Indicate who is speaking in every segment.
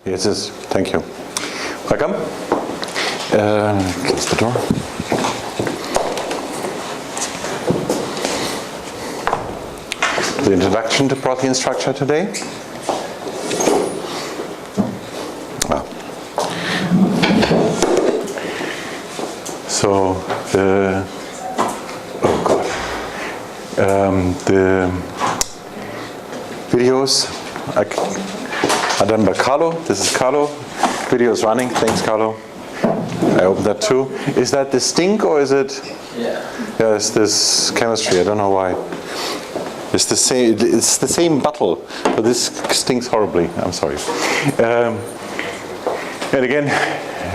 Speaker 1: Yes, yes. Thank you. Welcome. Close the door. The introduction to protein structure today. So the videos are done by Carlo. This is Carlo. Video is running. Thanks, Carlo. I opened that too. Is that the stink or is it? Yeah. Yeah, it's this chemistry. I don't know why. It's the same. It's the same bottle, but this stinks horribly. I'm sorry. And again,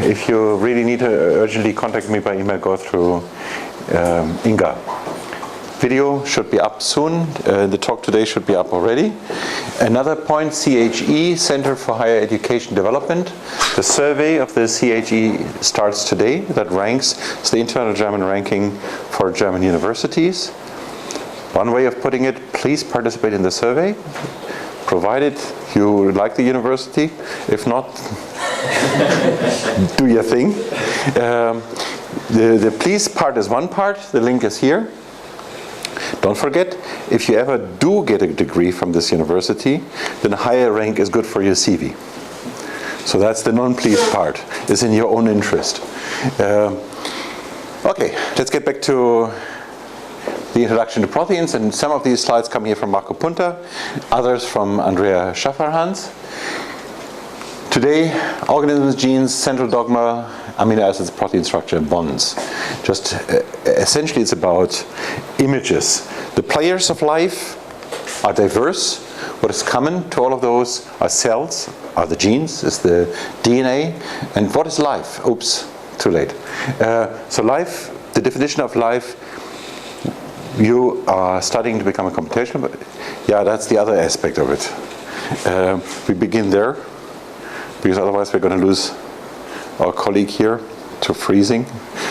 Speaker 1: if you really need to urgently contact me by email, go through Inga. Video should be up soon. The talk today should be up already. Another point, CHE, Center for Higher Education Development. The survey of the CHE starts today. That ranks, it's the internal German ranking for German universities. One way of putting it, please participate in the survey, provided you like the university. If not, do your thing. The please part is one part. The link is here. Don't forget, if you ever do get a degree from this university, then a higher rank is good for your CV. So that's the non-please part. It's in your own interest. Okay, let's get back to the introduction to proteins. And some of these slides come here from Marco Punta, others from Andrea Schafferhans. Today, organisms, genes, central dogma, amino acids, protein structure, and bonds. Just essentially it's about images. The players of life are diverse. What is common to all of those are cells, are the genes, is the DNA. And what is life? Oops, too late. So life, the definition of life, you are studying to become a computational, but yeah, that's the other aspect of it. We begin there, because otherwise we're going to lose our colleague here to freezing.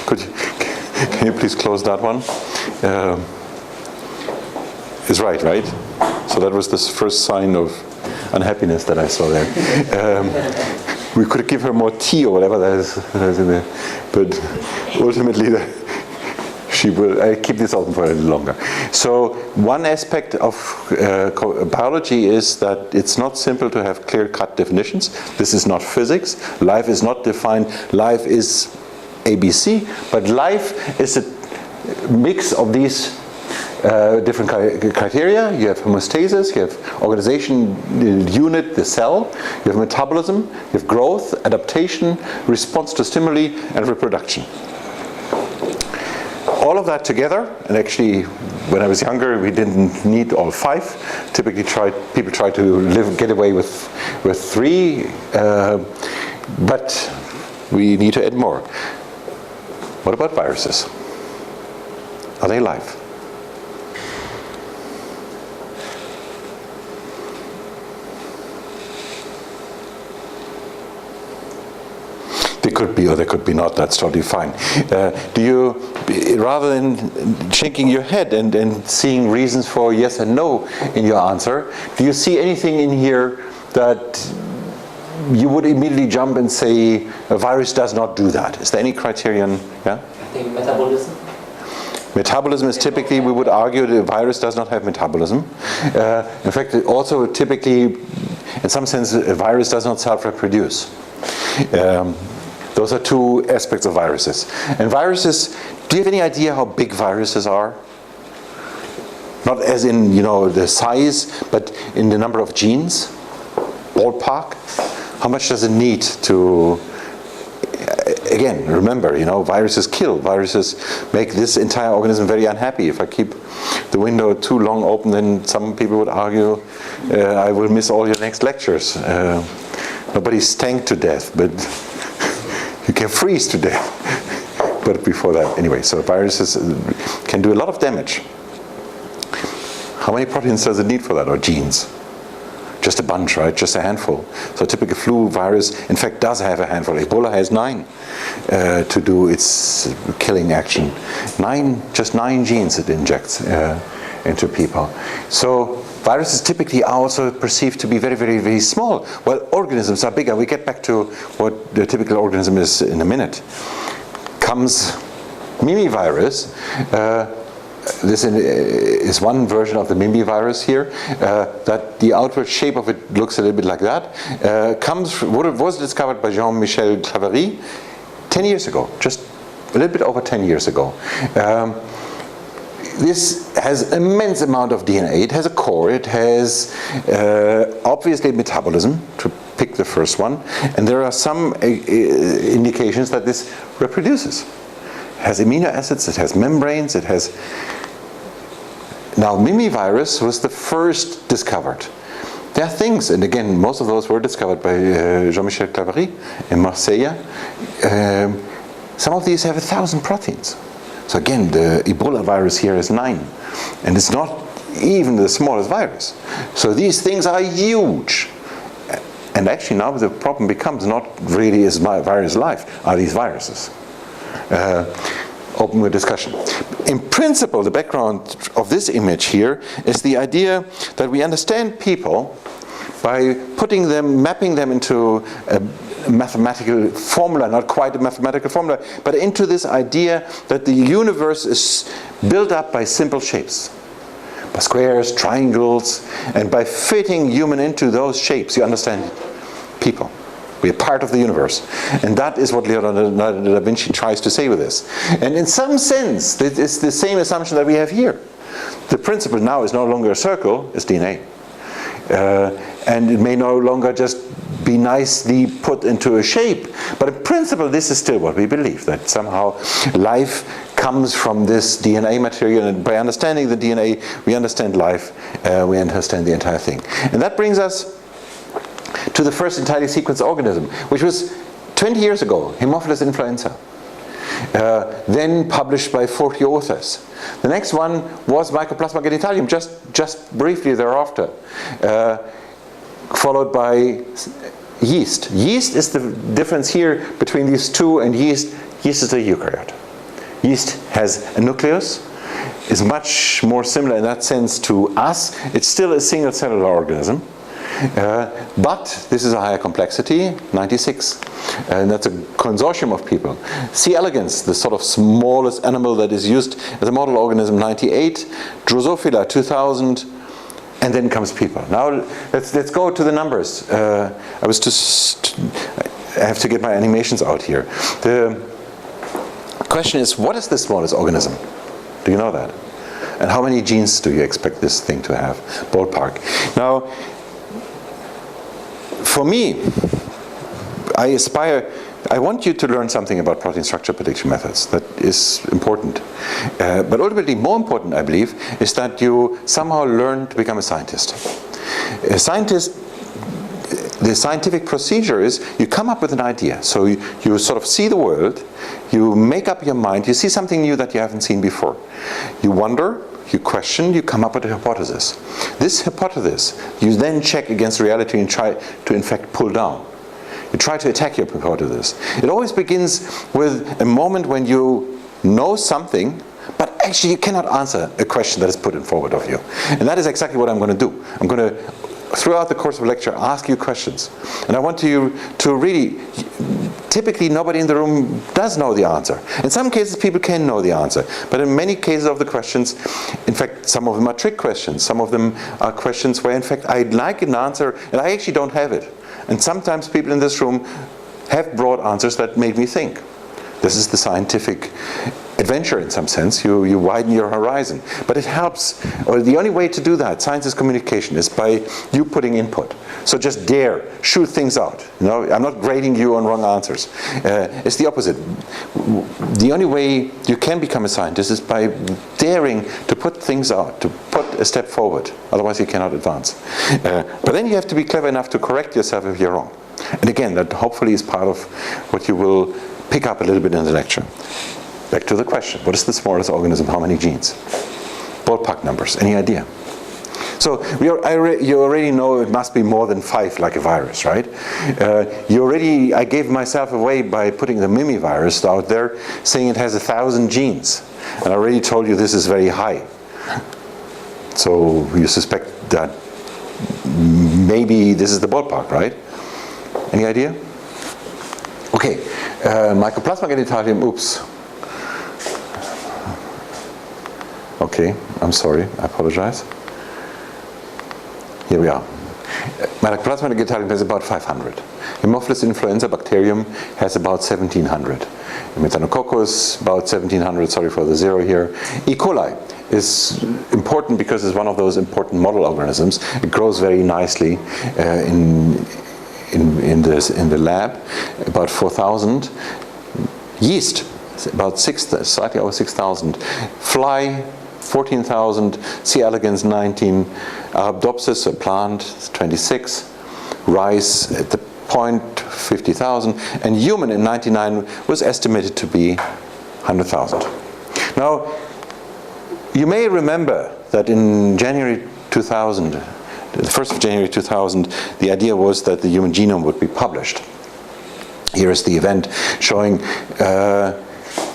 Speaker 1: Can you please close that one? Is right? So that was the first sign of unhappiness that I saw there. We could give her more tea or whatever that is in there, but ultimately she will. I keep this open for a little longer. So one aspect of biology is that it's not simple to have clear-cut definitions. This is not physics. Life is not defined. Life is ABC, but life is a mix of these different criteria. You have homeostasis, you have organization unit, the cell, you have metabolism, you have growth, adaptation, response to stimuli, and reproduction. All of that together, and actually when I was younger we didn't need all five. Typically people try to get away with three, but we need to add more. What about viruses? Are they alive? They could be or they could be not, that's totally fine. Do you, rather than shaking your head and seeing reasons for yes and no in your answer, do you see anything in here that you would immediately jump and say a virus does not do that? Is there any criterion? Yeah?
Speaker 2: I think metabolism.
Speaker 1: Metabolism is typically, we would argue the virus does not have metabolism. In fact, also typically, in some sense, a virus does not self-reproduce. Those are two aspects of viruses. And viruses, do you have any idea how big viruses are? Not as in, the size, but in the number of genes? Ballpark? How much does it need to... Again, remember, viruses kill. Viruses make this entire organism very unhappy. If I keep the window too long open, then some people would argue I will miss all your next lectures. Nobody's tanked to death, but you can freeze to death. But before that, anyway, so viruses can do a lot of damage. How many proteins does it need for that, or genes? Just a bunch, right? Just a handful. So a typical flu virus, in fact, does have a handful. Ebola has 9 to do its killing action. Just 9 genes it injects. into people. So viruses typically are also perceived to be very, very, very small, while organisms are bigger. We get back to what the typical organism is in a minute. Comes mimivirus. This is one version of the mimivirus here. That the outward shape of it looks a little bit like that. Was discovered by Jean-Michel Claverie 10 years ago, just a little bit over 10 years ago. This has an immense amount of DNA. It has a core. It has obviously metabolism, to pick the first one. And there are some indications that this reproduces. It has amino acids. It has membranes. It has... Now, mimivirus was the first discovered. There are things, and again, most of those were discovered by Jean-Michel Claverie in Marseille. Some of these have 1,000 proteins. So again, the Ebola virus here is 9. And it's not even the smallest virus. So these things are huge. And actually now the problem becomes not really is virus life, are these viruses. Open the discussion. In principle, the background of this image here is the idea that we understand people by mapping them into a mathematical formula, not quite a mathematical formula, but into this idea that the universe is built up by simple shapes, by squares, triangles, and by fitting human into those shapes, you understand people. We are part of the universe. And that is what Leonardo da Vinci tries to say with this. And in some sense, it's the same assumption that we have here. The principle now is no longer a circle, it's DNA. And it may no longer just be nicely put into a shape. But in principle, this is still what we believe, that somehow life comes from this DNA material, and by understanding the DNA, we understand life, we understand the entire thing. And that brings us to the first entirely sequenced organism, which was 20 years ago, Haemophilus influenza. Then published by 40 authors. The next one was Mycoplasma genitalium, just briefly thereafter. Followed by yeast. Yeast is the difference here between these two, and yeast is a eukaryote. Yeast has a nucleus, is much more similar in that sense to us. It's still a single cellular organism. But this is a higher complexity, 96, and that's a consortium of people. C. elegans, the sort of smallest animal that is used as a model organism, 98, Drosophila, 2000, and then comes people. Now let's go to the numbers. I have to get my animations out here. The question is, what is the smallest organism? Do you know that? And how many genes do you expect this thing to have? Ballpark. Now, for me, I want you to learn something about protein structure prediction methods. That is important. But ultimately, more important, I believe, is that you somehow learn to become a scientist. A scientist, the scientific procedure is you come up with an idea. So you sort of see the world, you make up your mind, you see something new that you haven't seen before. You wonder, you question, you come up with a hypothesis. This hypothesis, you then check against reality and try to, in fact, pull down. You try to attack your hypothesis. It always begins with a moment when you know something, but actually you cannot answer a question that is put in forward of you. And that is exactly what I'm going to do. I'm going to, throughout the course of the lecture, ask you questions. And I want you to really, typically nobody in the room does know the answer. In some cases people can know the answer, but in many cases of the questions, in fact some of them are trick questions, some of them are questions where in fact I'd like an answer and I actually don't have it. And sometimes people in this room have brought answers that made me think. This is the scientific adventure in some sense. You widen your horizon. But it helps, or the only way to do that, science is communication, is by you putting input. So just dare, shoot things out. You know, I'm not grading you on wrong answers. It's the opposite. The only way you can become a scientist is by daring to put things out, to put a step forward. Otherwise you cannot advance. But then you have to be clever enough to correct yourself if you're wrong. And again, that hopefully is part of what you will pick up a little bit in the lecture. Back to the question, what is the smallest organism, how many genes? Ballpark numbers, any idea? So you already know it must be more than 5 like a virus, right? I gave myself away by putting the mimivirus out there, saying it has 1,000 genes. And I already told you this is very high. So you suspect that maybe this is the ballpark, right? Any idea? Okay, mycoplasma genitalium, oops. Okay, I'm sorry, I apologize. Here we are. Mycoplasma genitalium has about 500. Haemophilus influenza bacterium has about 1700. Methanococcus, about 1700, sorry for the zero here. E. coli is important because it's one of those important model organisms. It grows very nicely in the lab, about 4,000. Yeast, about slightly over 6,000. Fly, 14,000. C. elegans, 19. Arabidopsis, a plant, 26. Rice at the point, 50,000. And human in 99 was estimated to be 100,000. Now, you may remember that in January 2000, the 1st of January 2000, the idea was that the human genome would be published. Here is the event showing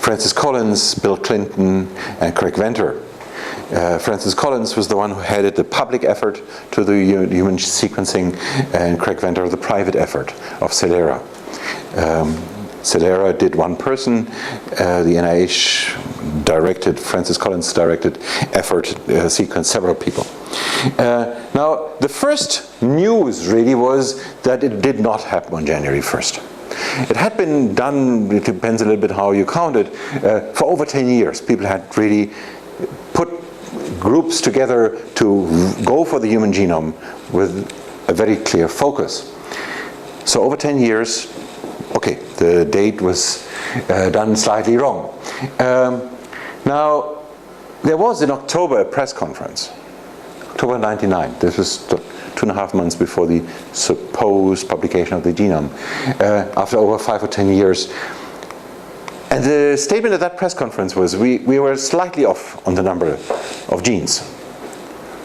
Speaker 1: Francis Collins, Bill Clinton, and Craig Venter. Francis Collins was the one who headed the public effort to the human sequencing, and Craig Venter the private effort of Celera. Celera did one person, the NIH directed, Francis Collins directed effort sequenced several people. Now, the first news really was that it did not happen on January 1st. It had been done, it depends a little bit how you count it, for over 10 years. People had really put groups together to go for the human genome with a very clear focus. So over 10 years, okay, the date was done slightly wrong. Now, there was in October a press conference, October 99. This was 2.5 months before the supposed publication of the genome, after over 5 or 10 years. And the statement at that press conference was, we were slightly off on the number of genes.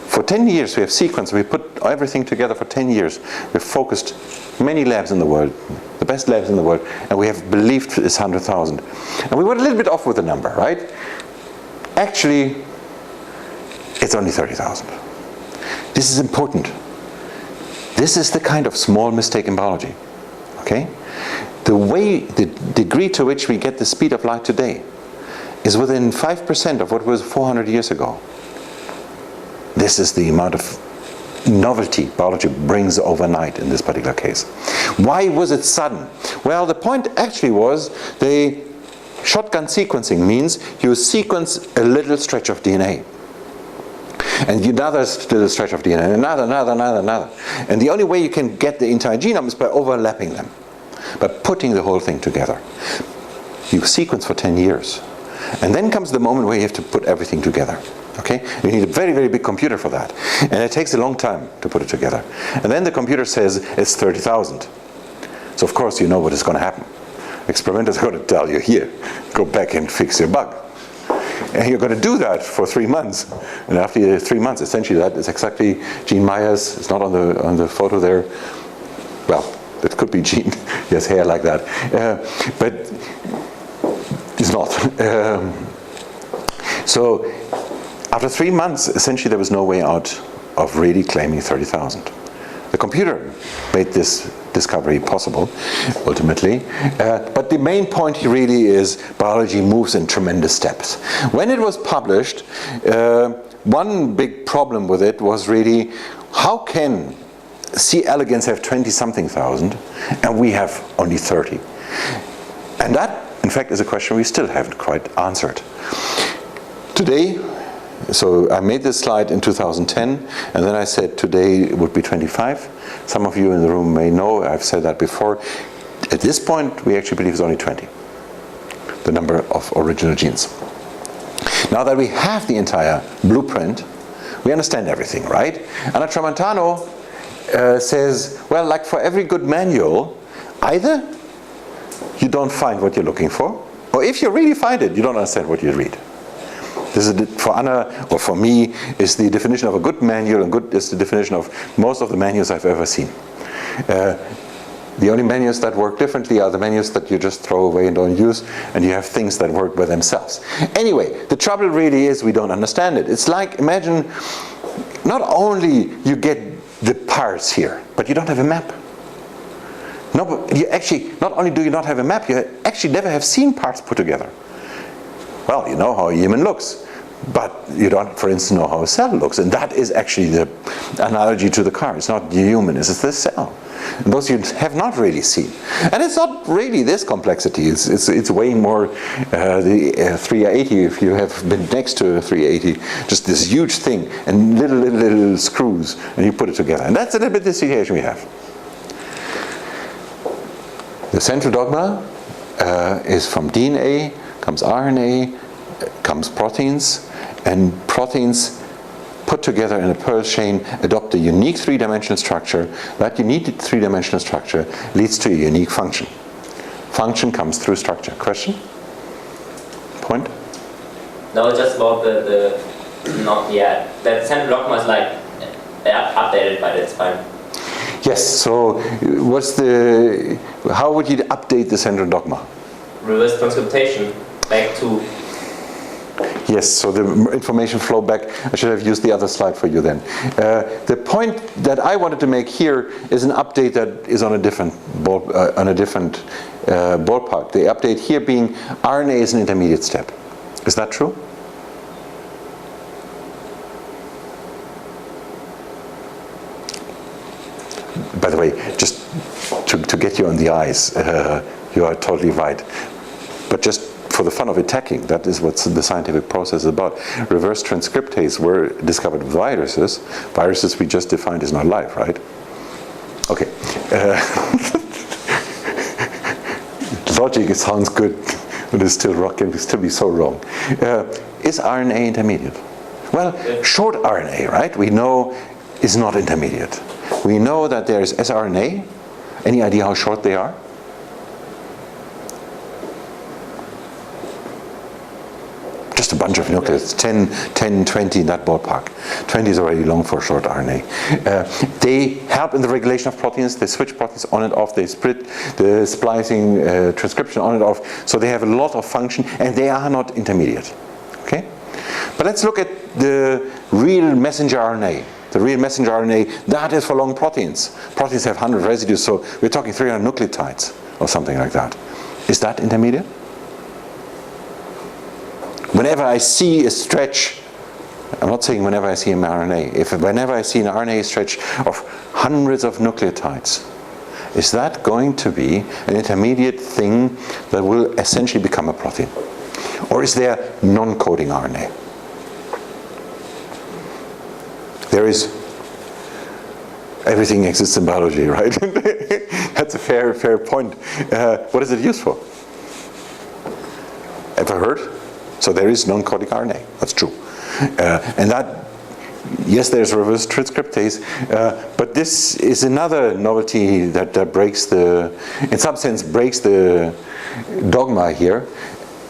Speaker 1: For 10 years we have sequenced, we put everything together for 10 years. We've focused many labs in the world, the best labs in the world, and we have believed it's 100,000. And we were a little bit off with the number, right? Actually, it's only 30,000. This is important. This is the kind of small mistake in biology, okay? The degree to which we get the speed of light today is within 5% of what was 400 years ago. This is the amount of novelty biology brings overnight in this particular case. Why was it sudden? Well, the point actually was the shotgun sequencing means you sequence a little stretch of DNA. And another little stretch of DNA, another. And the only way you can get the entire genome is by overlapping them, by putting the whole thing together. You sequence for 10 years. And then comes the moment where you have to put everything together. Okay? You need a very, very big computer for that. And it takes a long time to put it together. And then the computer says it's 30,000. So of course you know what is going to happen. Experimenters are going to tell you, here, go back and fix your bug. And you're going to do that for 3 months. And after 3 months, essentially that is exactly Gene Myers. It's not on the photo there. Well, it could be Gene. He has hair like that. But it's not. So after 3 months, essentially there was no way out of really claiming 30,000. The computer made this discovery possible, ultimately. But the main point here really is biology moves in tremendous steps. When it was published, one big problem with it was really, how can C. elegans have 20-something thousand and we have only 30? And that, in fact, is a question we still haven't quite answered. Today, so I made this slide in 2010, and then I said today it would be 25. Some of you in the room may know, I've said that before. At this point, we actually believe it's only 20, the number of original genes. Now that we have the entire blueprint, we understand everything, right? Anna Tramontano says, well, like for every good manual, either you don't find what you're looking for, or if you really find it, you don't understand what you read. This is, for Anna, or for me, is the definition of a good manual, and good is the definition of most of the manuals I've ever seen. The only manuals that work differently are the manuals that you just throw away and don't use, and you have things that work by themselves. Anyway, the trouble really is we don't understand it. It's like, imagine not only you get the parts here, but you don't have a map. No, but you actually, not only do you not have a map, you actually never have seen parts put together. Well, you know how a human looks, but you don't, for instance, know how a cell looks. And that is actually the analogy to the car. It's not the human, it's the cell. And those you have not really seen. And it's not really this complexity. It's way more the 380, if you have been next to a 380, just this huge thing, and little screws, and you put it together. And that's a little bit the situation we have. The central dogma is from DNA, comes RNA, comes proteins, and proteins put together in a Pearl chain adopt a unique three-dimensional structure. That unique three-dimensional structure leads to a unique function. Function comes through structure. Question? Point?
Speaker 2: No, just about the not yet. The central dogma is like updated, but it's fine.
Speaker 1: Yes, so how would you update the central dogma?
Speaker 2: Reverse transcriptation back to...
Speaker 1: Yes, so the information flow back. I should have used the other slide for you then. The point that I wanted to make here is an update that is on a different ballpark. The update here being RNA is an intermediate step. Is that true? By the way, just to get you on the eyes, you are totally right. But just for the fun of attacking, that is what the scientific process is about. Reverse transcriptase were discovered with viruses. Viruses we just defined is not life, right? Okay. Logic sounds good, but it's can still be so wrong. Is RNA intermediate? Well, short RNA, right? We know is not intermediate. We know that there is sRNA. Any idea how short they are? Just a bunch of nucleotides, 10, 20 in that ballpark. 20 is already long for short RNA. They help in the regulation of proteins. They switch proteins on and off. They split the splicing, transcription on and off. So they have a lot of function, and they are not intermediate. Okay? But let's look at the real messenger RNA. The real messenger RNA, that is for long proteins. Proteins have 100 residues, so we're talking 300 nucleotides or something like that. Is that intermediate? Whenever I see a stretch, I'm not saying whenever I see an RNA, whenever I see an RNA stretch of hundreds of nucleotides, is that going to be an intermediate thing that will essentially become a protein? Or is there non-coding RNA? There is. Everything exists in biology, right? That's a fair point. What is it used for? Ever heard? So there is non-coding RNA. That's true. And that, yes, there's reverse transcriptase, but this is another novelty that in some sense, breaks the dogma here.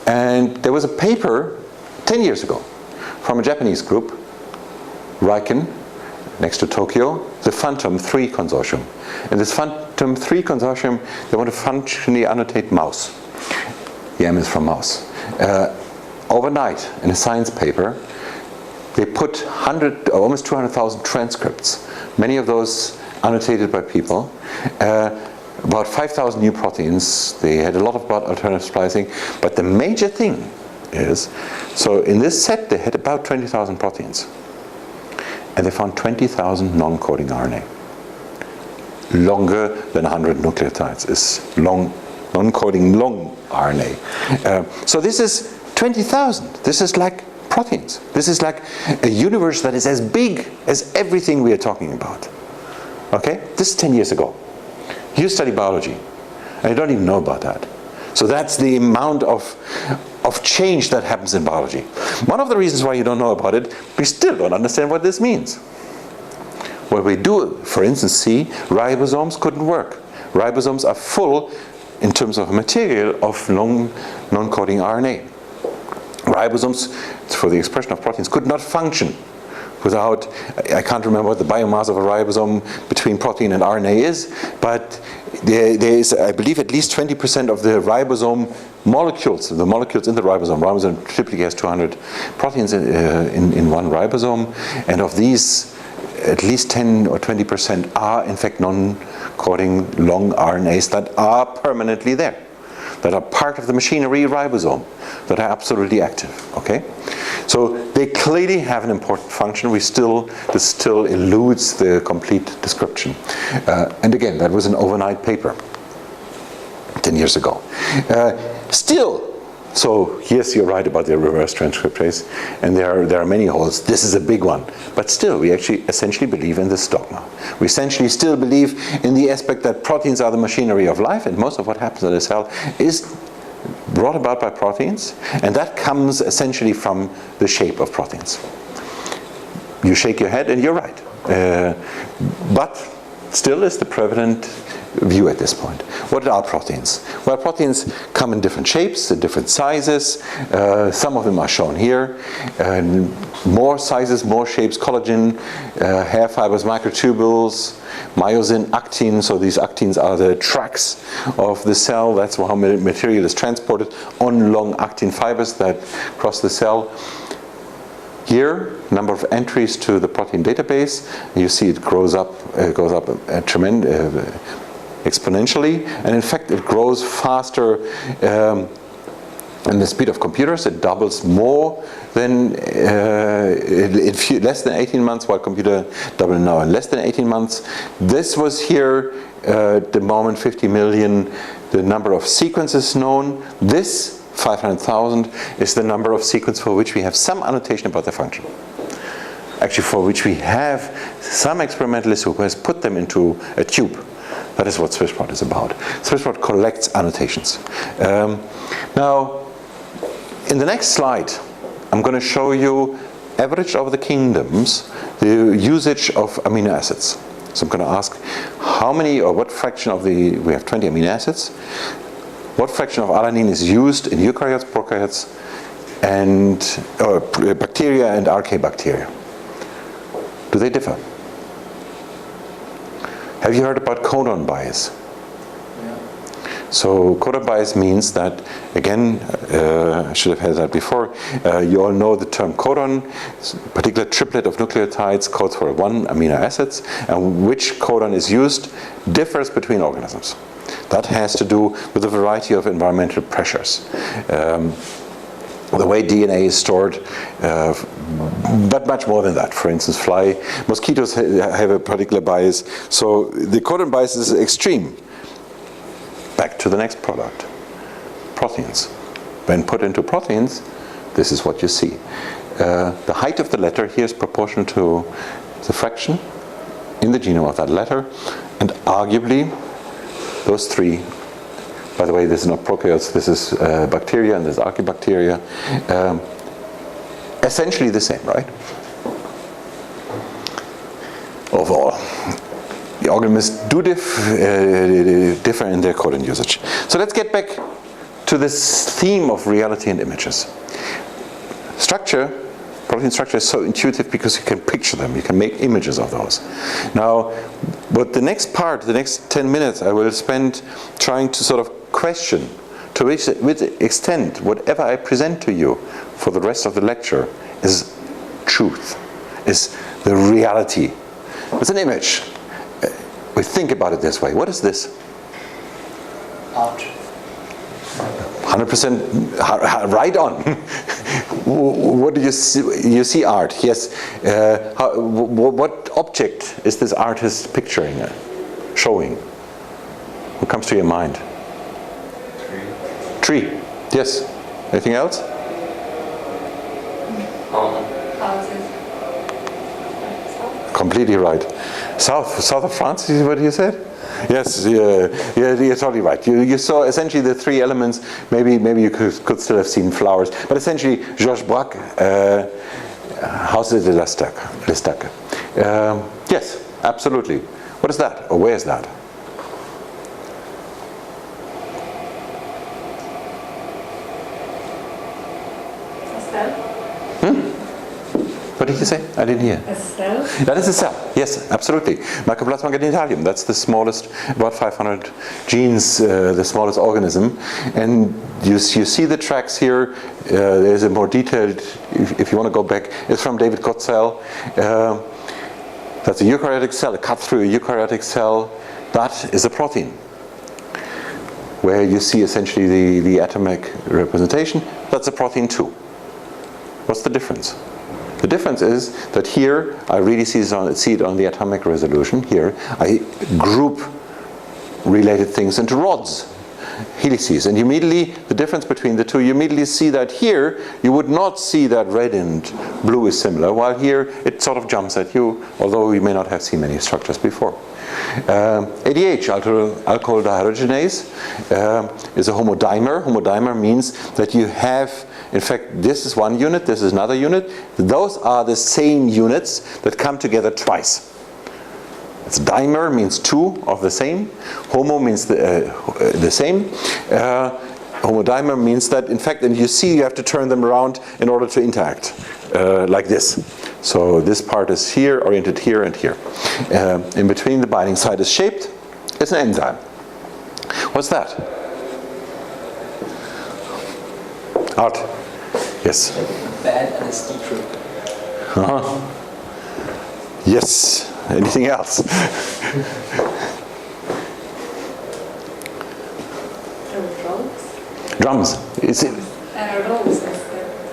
Speaker 1: And there was a paper 10 years ago from a Japanese group, Riken, next to Tokyo, the Phantom 3 consortium. And this Phantom 3 consortium, they want to functionally annotate mouse. The M is from mouse. Overnight, in a science paper, they put almost 200,000 transcripts, many of those annotated by people, about 5,000 new proteins. They had a lot about alternative splicing, but the major thing is, so in this set they had about 20,000 proteins, and they found 20,000 non-coding RNA. Longer than 100 nucleotides is non-coding long RNA. So this is 20,000. This is like proteins. This is like a universe that is as big as everything we are talking about. Okay? This is 10 years ago. You study biology, and you don't even know about that. So that's the amount of change that happens in biology. One of the reasons why you don't know about it, we still don't understand what this means. What we do, for instance, see ribosomes couldn't work. Ribosomes are full, in terms of material, of non-coding RNA. Ribosomes, for the expression of proteins, could not function without, I can't remember what the biomass of a ribosome between protein and RNA is, but there is, I believe, at least 20% of the ribosome molecules, the molecules in the ribosome. Ribosome typically has 200 proteins in one ribosome, and of these, at least 10 or 20% are in fact non-coding long RNAs that are permanently there, that are part of the machinery ribosome, that are absolutely active. Okay, so they clearly have an important function. This still eludes the complete description. And again, that was an overnight paper 10 years ago. So yes, you're right about the reverse transcriptase, and there are many holes. This is a big one, but still, we actually essentially believe in this dogma. We essentially still believe in the aspect that proteins are the machinery of life, and most of what happens in a cell is brought about by proteins, and that comes essentially from the shape of proteins. You shake your head, and you're right, but still is the prevalent view at this point. What are proteins? Well, proteins come in different shapes, in different sizes. Some of them are shown here. More sizes, more shapes: collagen, hair fibers, microtubules, myosin, actin. So these actins are the tracks of the cell. That's how material is transported on long actin fibers that cross the cell. Here, number of entries to the protein database. You see it goes up exponentially, and in fact it grows faster in the speed of computers. It doubles more than less than 18 months, while computer double now in less than 18 months. This was here at the moment 50 million, the number of sequences known. This 500,000 is the number of sequences for which we have some annotation about the function. Actually, for which we have some experimentalist who has put them into a tube. That is what SwissProt is about. SwissProt collects annotations. Now, in the next slide, I'm going to show you, averaged over the kingdoms, the usage of amino acids. So I'm going to ask how many or what fraction of we have 20 amino acids, what fraction of alanine is used in eukaryotes, prokaryotes, and bacteria and archaebacteria. Do they differ? Have you heard about codon bias? Yeah. So codon bias means that, again, I should have had that before, you all know the term codon, a particular triplet of nucleotides codes for one amino acids, and which codon is used differs between organisms. That has to do with a variety of environmental pressures. The way DNA is stored, but much more than that. For instance, mosquitoes have a particular bias. So the codon bias is extreme. Back to the next product, proteins. When put into proteins, this is what you see. The height of the letter here is proportional to the fraction in the genome of that letter, and arguably those three. By the way, this is not prokaryotes, this is bacteria, and this is archaebacteria. Essentially the same, right? Overall. The organisms do differ in their codon usage. So let's get back to this theme of reality and images. Protein structure is so intuitive because you can picture them, you can make images of those. Now, but the next 10 minutes, I will spend trying to sort of question to which extent whatever I present to you for the rest of the lecture is truth, is the reality. It's an image. We think about it this way. What is this?
Speaker 3: Art.
Speaker 1: 100% right on. What do you see? You see art, yes. What object is this artist picturing, showing? What comes to your mind? Tree. Yes. Anything else?
Speaker 2: Houses.
Speaker 1: Completely right. South of France is what you said? Yes, you're totally right. You saw essentially the three elements. Maybe you could still have seen flowers, but essentially Georges Braque, House de l'Estaque. Yes, absolutely. What is that, or where is that? What did you say? I didn't hear.
Speaker 4: A cell?
Speaker 1: That is a cell, yes, absolutely. Mycoplasma genitalium, that's the smallest, about 500 genes, the smallest organism. And you see the tracks here. There's a more detailed, if you want to go back, it's from David Gottsell. That's a eukaryotic cell, a cut through a eukaryotic cell. That is a protein, where you see essentially the atomic representation. That's a protein too. What's the difference? The difference is that here I really see it on the atomic resolution. Here I group related things into rods, helices, and immediately the difference between the two, you immediately see that here you would not see that red and blue is similar, while here it sort of jumps at you, although you may not have seen many structures before. ADH, alcohol dehydrogenase, is a homodimer. Homodimer means that you have, in fact, this is one unit, this is another unit. Those are the same units that come together twice. It's dimer means two of the same. Homo means the same. Homodimer means that, in fact, and you see you have to turn them around in order to interact, like this. So this part is here, oriented here and here. In between, the binding site is shaped. It's an enzyme. What's that? Art. Yes.
Speaker 3: Bad LSD trip.
Speaker 1: Uh-huh. Yes. Anything else? Drums. Is it?
Speaker 4: Rose.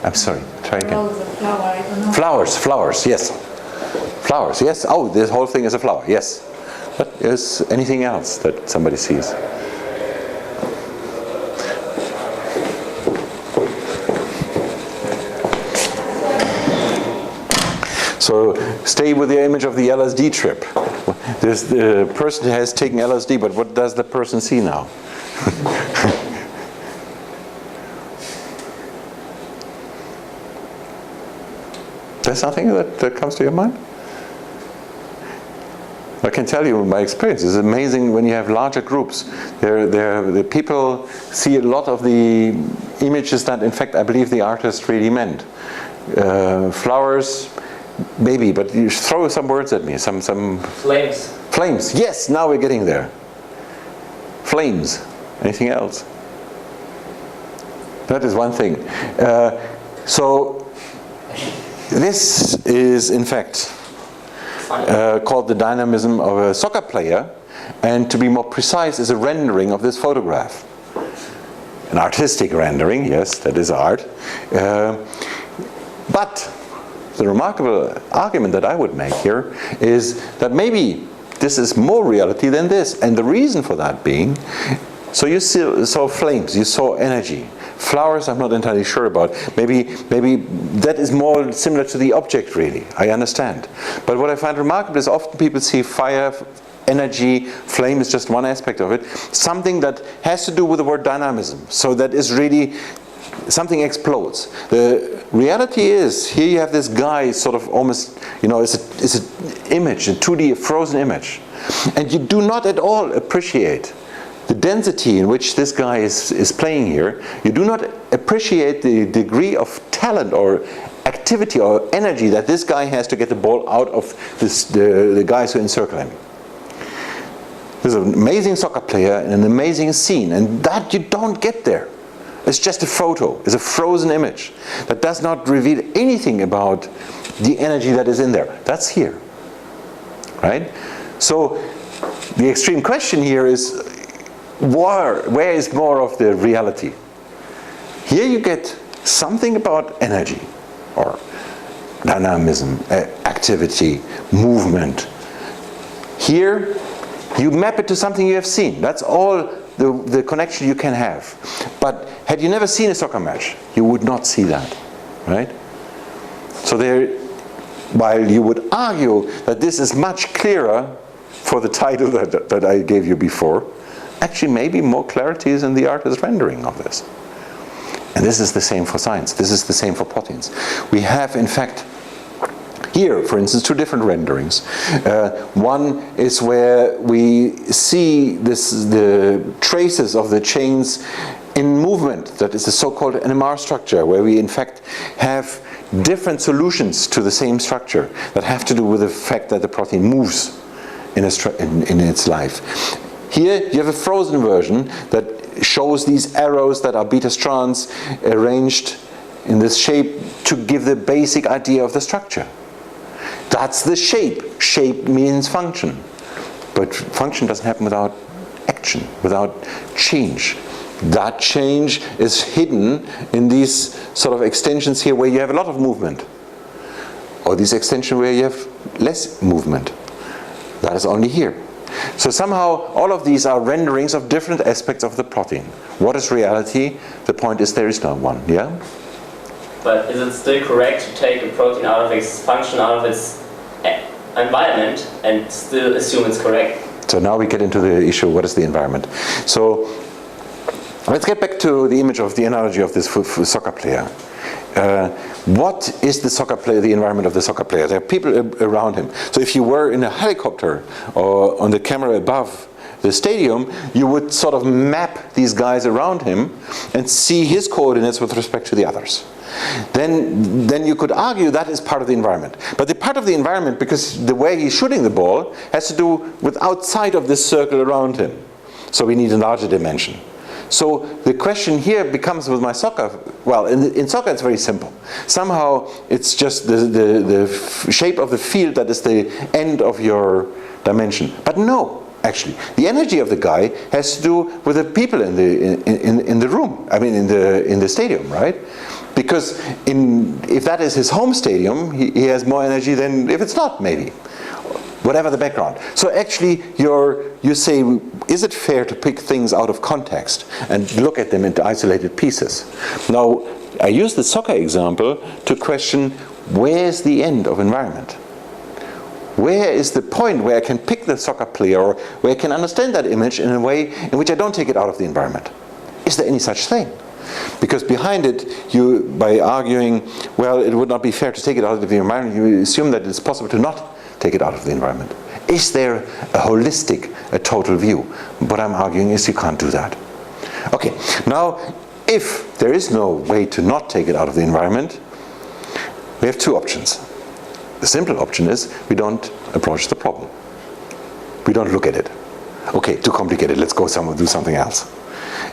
Speaker 1: I'm sorry. Try again.
Speaker 4: Rose, a flower. I don't know.
Speaker 1: Flowers. Yes. Flowers. Yes. Oh, this whole thing is a flower. Yes. But is anything else that somebody sees? So stay with the image of the LSD trip. The person has taken LSD, but what does the person see now? There's something that comes to your mind? I can tell you my experience. It's amazing when you have larger groups. The people see a lot of the images that, in fact, I believe the artist really meant. Flowers, maybe, but you throw some words at me. Some
Speaker 2: Flames.
Speaker 1: Flames. Yes, now we're getting there. Flames. Anything else? That is one thing. So this is, in fact, called the dynamism of a soccer player, and to be more precise, is a rendering of this photograph. An artistic rendering, yes, that is art. But the remarkable argument that I would make here is that maybe this is more reality than this, and the reason for that being, so you saw flames, you saw energy. Flowers, I'm not entirely sure about. Maybe that is more similar to the object, really. I understand. But what I find remarkable is often people see fire, energy, flame is just one aspect of it. Something that has to do with the word dynamism. So that is really something explodes. The reality is, here you have this guy sort of almost, it's an image, a 2D, a frozen image. And you do not at all appreciate the density in which this guy is playing here. You do not appreciate the degree of talent or activity or energy that this guy has to get the ball out of the guys who encircle him. There's an amazing soccer player and an amazing scene, and that you don't get there. It's just a photo, it's a frozen image that does not reveal anything about the energy that is in there. That's here, right? So the extreme question here is, where is more of the reality? Here you get something about energy or dynamism, activity, movement. Here you map it to something you have seen. That's all the connection you can have. But had you never seen a soccer match, you would not see that, right? So while you would argue that this is much clearer for the title that I gave you before, actually maybe more clarity is in the artist's rendering of this. And this is the same for science. This is the same for proteins. We have, in fact, here, for instance, two different renderings. One is where we see the traces of the chains in movement. That is the so-called NMR structure, where we, in fact, have different solutions to the same structure that have to do with the fact that the protein moves in its life. Here you have a frozen version that shows these arrows that are beta strands arranged in this shape to give the basic idea of the structure. That's the shape shape means function. But function doesn't happen without action, without change. That change is hidden in these sort of extensions here where you have a lot of movement. Or these extensions where you have less movement. That is only here. So somehow all of these are renderings of different aspects of the protein. What is reality? The point is there is no one, yeah?
Speaker 2: But is it still correct to take a protein out of its function, out of its environment, and still assume it's correct?
Speaker 1: So now we get into the issue, what is the environment? So let's get back to the image of the analogy of this soccer player. What is the soccer player, the environment of the soccer player? There are people around him. So if you were in a helicopter or on the camera above the stadium, you would sort of map these guys around him and see his coordinates with respect to the others. Then you could argue that is part of the environment. But the part of the environment, because the way he's shooting the ball, has to do with outside of this circle around him. So we need a larger dimension. So the question here becomes with my soccer, well, in soccer it's very simple. Somehow it's just the shape of the field that is the end of your dimension. But no, actually, the energy of the guy has to do with the people in the room, I mean in the stadium, right? Because if that is his home stadium, he has more energy than if it's not, maybe. Whatever the background. So actually you say, is it fair to pick things out of context and look at them into isolated pieces? Now, I use the soccer example to question, where's the end of environment? Where is the point where I can pick the soccer player, or where I can understand that image in a way in which I don't take it out of the environment? Is there any such thing? Because behind it, by arguing, well, it would not be fair to take it out of the environment, you assume that it's possible to not take it out of the environment. Is there a holistic, a total view? What I'm arguing is you can't do that. Okay, now if there is no way to not take it out of the environment, we have two options. The simple option is we don't approach the problem. We don't look at it. Okay, too complicated, let's go do something else.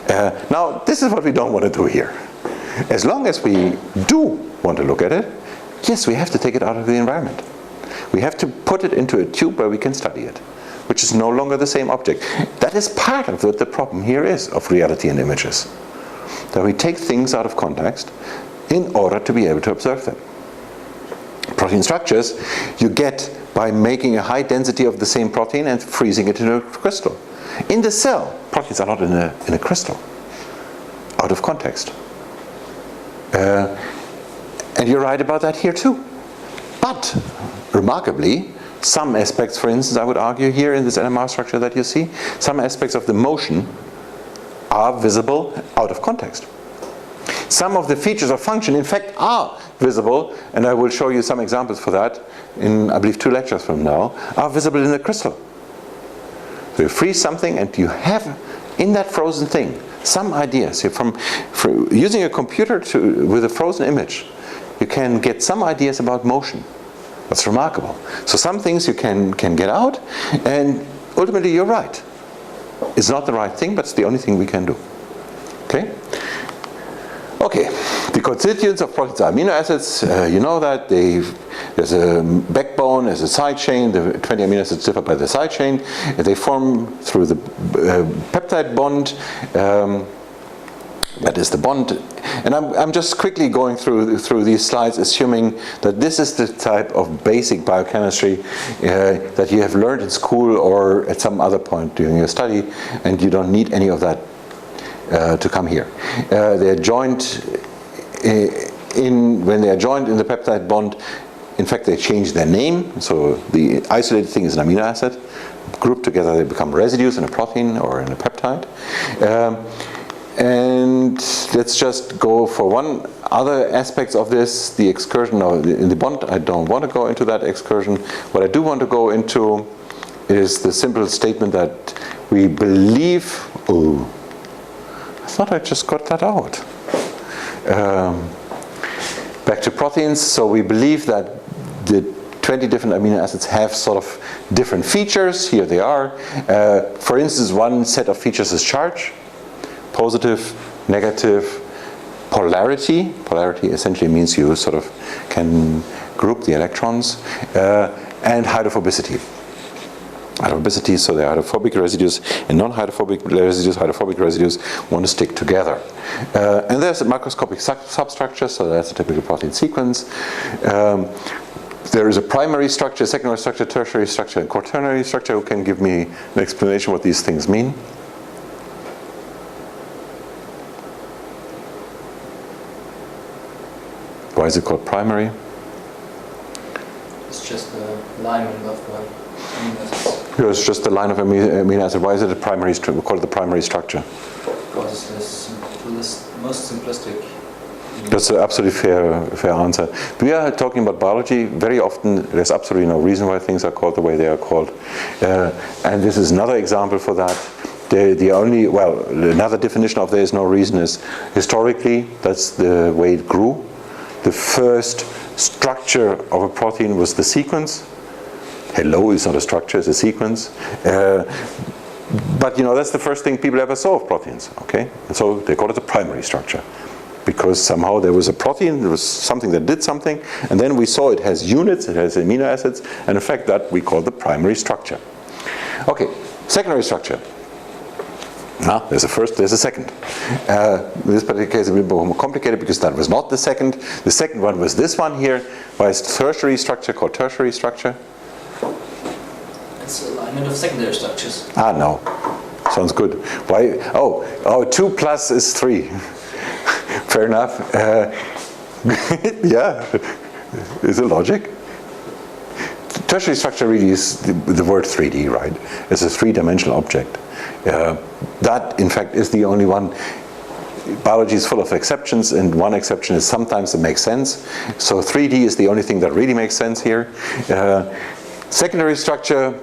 Speaker 1: Now, this is what we don't want to do here. As long as we do want to look at it, yes, we have to take it out of the environment. We have to put it into a tube where we can study it, which is no longer the same object. That is part of what the problem here is of reality and images. That we take things out of context in order to be able to observe them. Protein structures you get by making a high density of the same protein and freezing it in a crystal. In the cell, proteins are not in a crystal, out of context. And you're right about that here too. But, remarkably, some aspects, for instance, I would argue here in this NMR structure that you see, some aspects of the motion are visible out of context. Some of the features of function, in fact, are visible, and I will show you some examples for that in, I believe, 2 lectures from now, are visible in the crystal. So you freeze something and you have in that frozen thing some ideas. From using a computer with a frozen image, you can get some ideas about motion. That's remarkable. So some things you can get out, and ultimately you're right. It's not the right thing, but it's the only thing we can do. Okay? Okay, the constituents of proteins are amino acids. You know that there's a backbone, there's a side chain. The 20 amino acids differ by the side chain. They form through the peptide bond. That is the bond. And I'm just quickly going through these slides, assuming that this is the type of basic biochemistry that you have learned in school or at some other point during your study, and you don't need any of that to come here. They're joined when they are joined in the peptide bond. In fact, they change their name. So the isolated thing is an amino acid. Grouped together, they become residues in a protein or in a peptide. And let's just go for one other aspect of this, the excursion in the bond. I don't want to go into that excursion. What I do want to go into is the simple statement that we believe. Oh, I thought I just got that out. Back to proteins. So we believe that the 20 different amino acids have sort of different features. Here they are. For instance, one set of features is charge. Positive, negative, polarity. Polarity essentially means you sort of can group the electrons. and hydrophobicity. Hydrophobicity, so the hydrophobic residues and non-hydrophobic residues want to stick together. And there's a macroscopic substructure, so that's a typical protein sequence. There is a primary structure, secondary structure, tertiary structure, and quaternary structure. Who can give me an explanation what these things mean? Why is it called primary?
Speaker 3: It's just the alignment of the amino acids.
Speaker 1: It's just the line of amino acid. Why is it a primary structure? We call it the primary structure.
Speaker 3: Because it's the most simplistic.
Speaker 1: That's an absolutely fair answer. We are talking about biology. Very often there's absolutely no reason why things are called the way they are called. And this is another example for that. Another definition of there is no reason is historically, that's the way it grew. The first structure of a protein was the sequence. Hello is not a structure, it's a sequence. But that's the first thing people ever saw of proteins, okay? And so they call it the primary structure. Because somehow there was a protein, there was something that did something, and then we saw it has units, it has amino acids, and in fact that we call the primary structure. Okay, secondary structure. Now, there's a first, there's a second. In this particular case, a bit more complicated because that was not the second. The second one was this one here. Why is tertiary structure called tertiary structure?
Speaker 3: It's alignment of secondary structures.
Speaker 1: Ah, no. Sounds good. Why? Oh, 2 plus is 3. Fair enough. Yeah. Is it logic? Tertiary structure really is the word 3D, right? It's a three-dimensional object. That, in fact, is the only one. Biology is full of exceptions, and one exception is sometimes it makes sense. So 3D is the only thing that really makes sense here. Secondary structure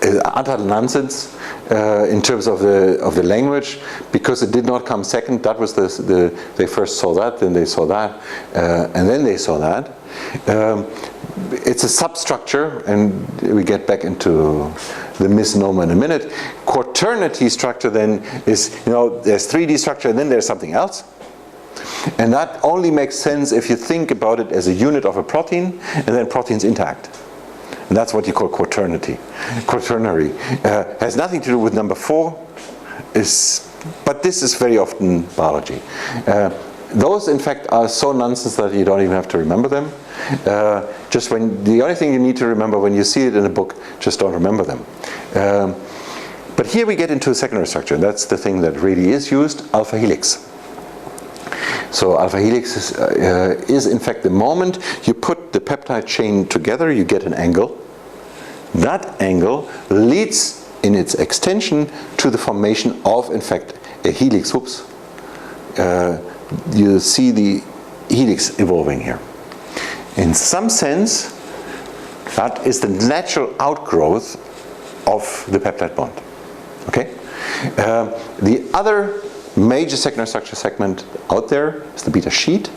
Speaker 1: is utter nonsense in terms of the language, because it did not come second. That was they first saw that, then they saw that, and then they saw that. It's a substructure, and we get back into the misnomer in a minute. Quaternity structure then is, there's 3D structure and then there's something else. And that only makes sense if you think about it as a unit of a protein, and then proteins interact. And that's what you call quaternity. Quaternary. Has nothing to do with number 4, but this is very often biology. Those, in fact, are so nonsense that you don't even have to remember them. The only thing you need to remember when you see it in a book, just don't remember them. But here we get into a secondary structure. That's the thing that really is used, alpha helix. So alpha helix is in fact the moment you put the peptide chain together, you get an angle. That angle leads in its extension to the formation of, in fact, a helix. Whoops. You see the helix evolving here. In some sense, that is the natural outgrowth of the peptide bond. Okay? The other major secondary structure segment out there is the beta sheet.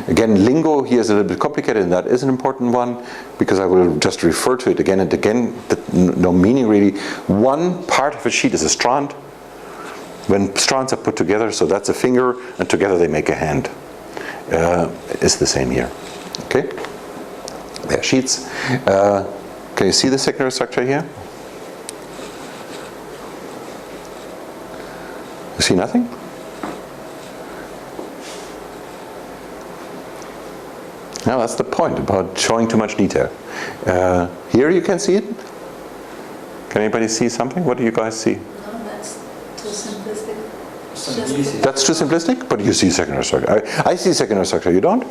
Speaker 1: Again, lingo here is a little bit complicated, and that is an important one, because I will just refer to it again and again, but no meaning really. One part of a sheet is a strand. When strands are put together, so that's a finger, and together they make a hand. It's the same here. Okay? There are sheets. Can you see the secondary structure here? You see nothing? Now that's the point about showing too much detail. Here you can see it. Can anybody see something? What do you guys see?
Speaker 4: No, that's too simplistic.
Speaker 1: That's too simplistic? But you see secondary structure. I see secondary structure. You don't?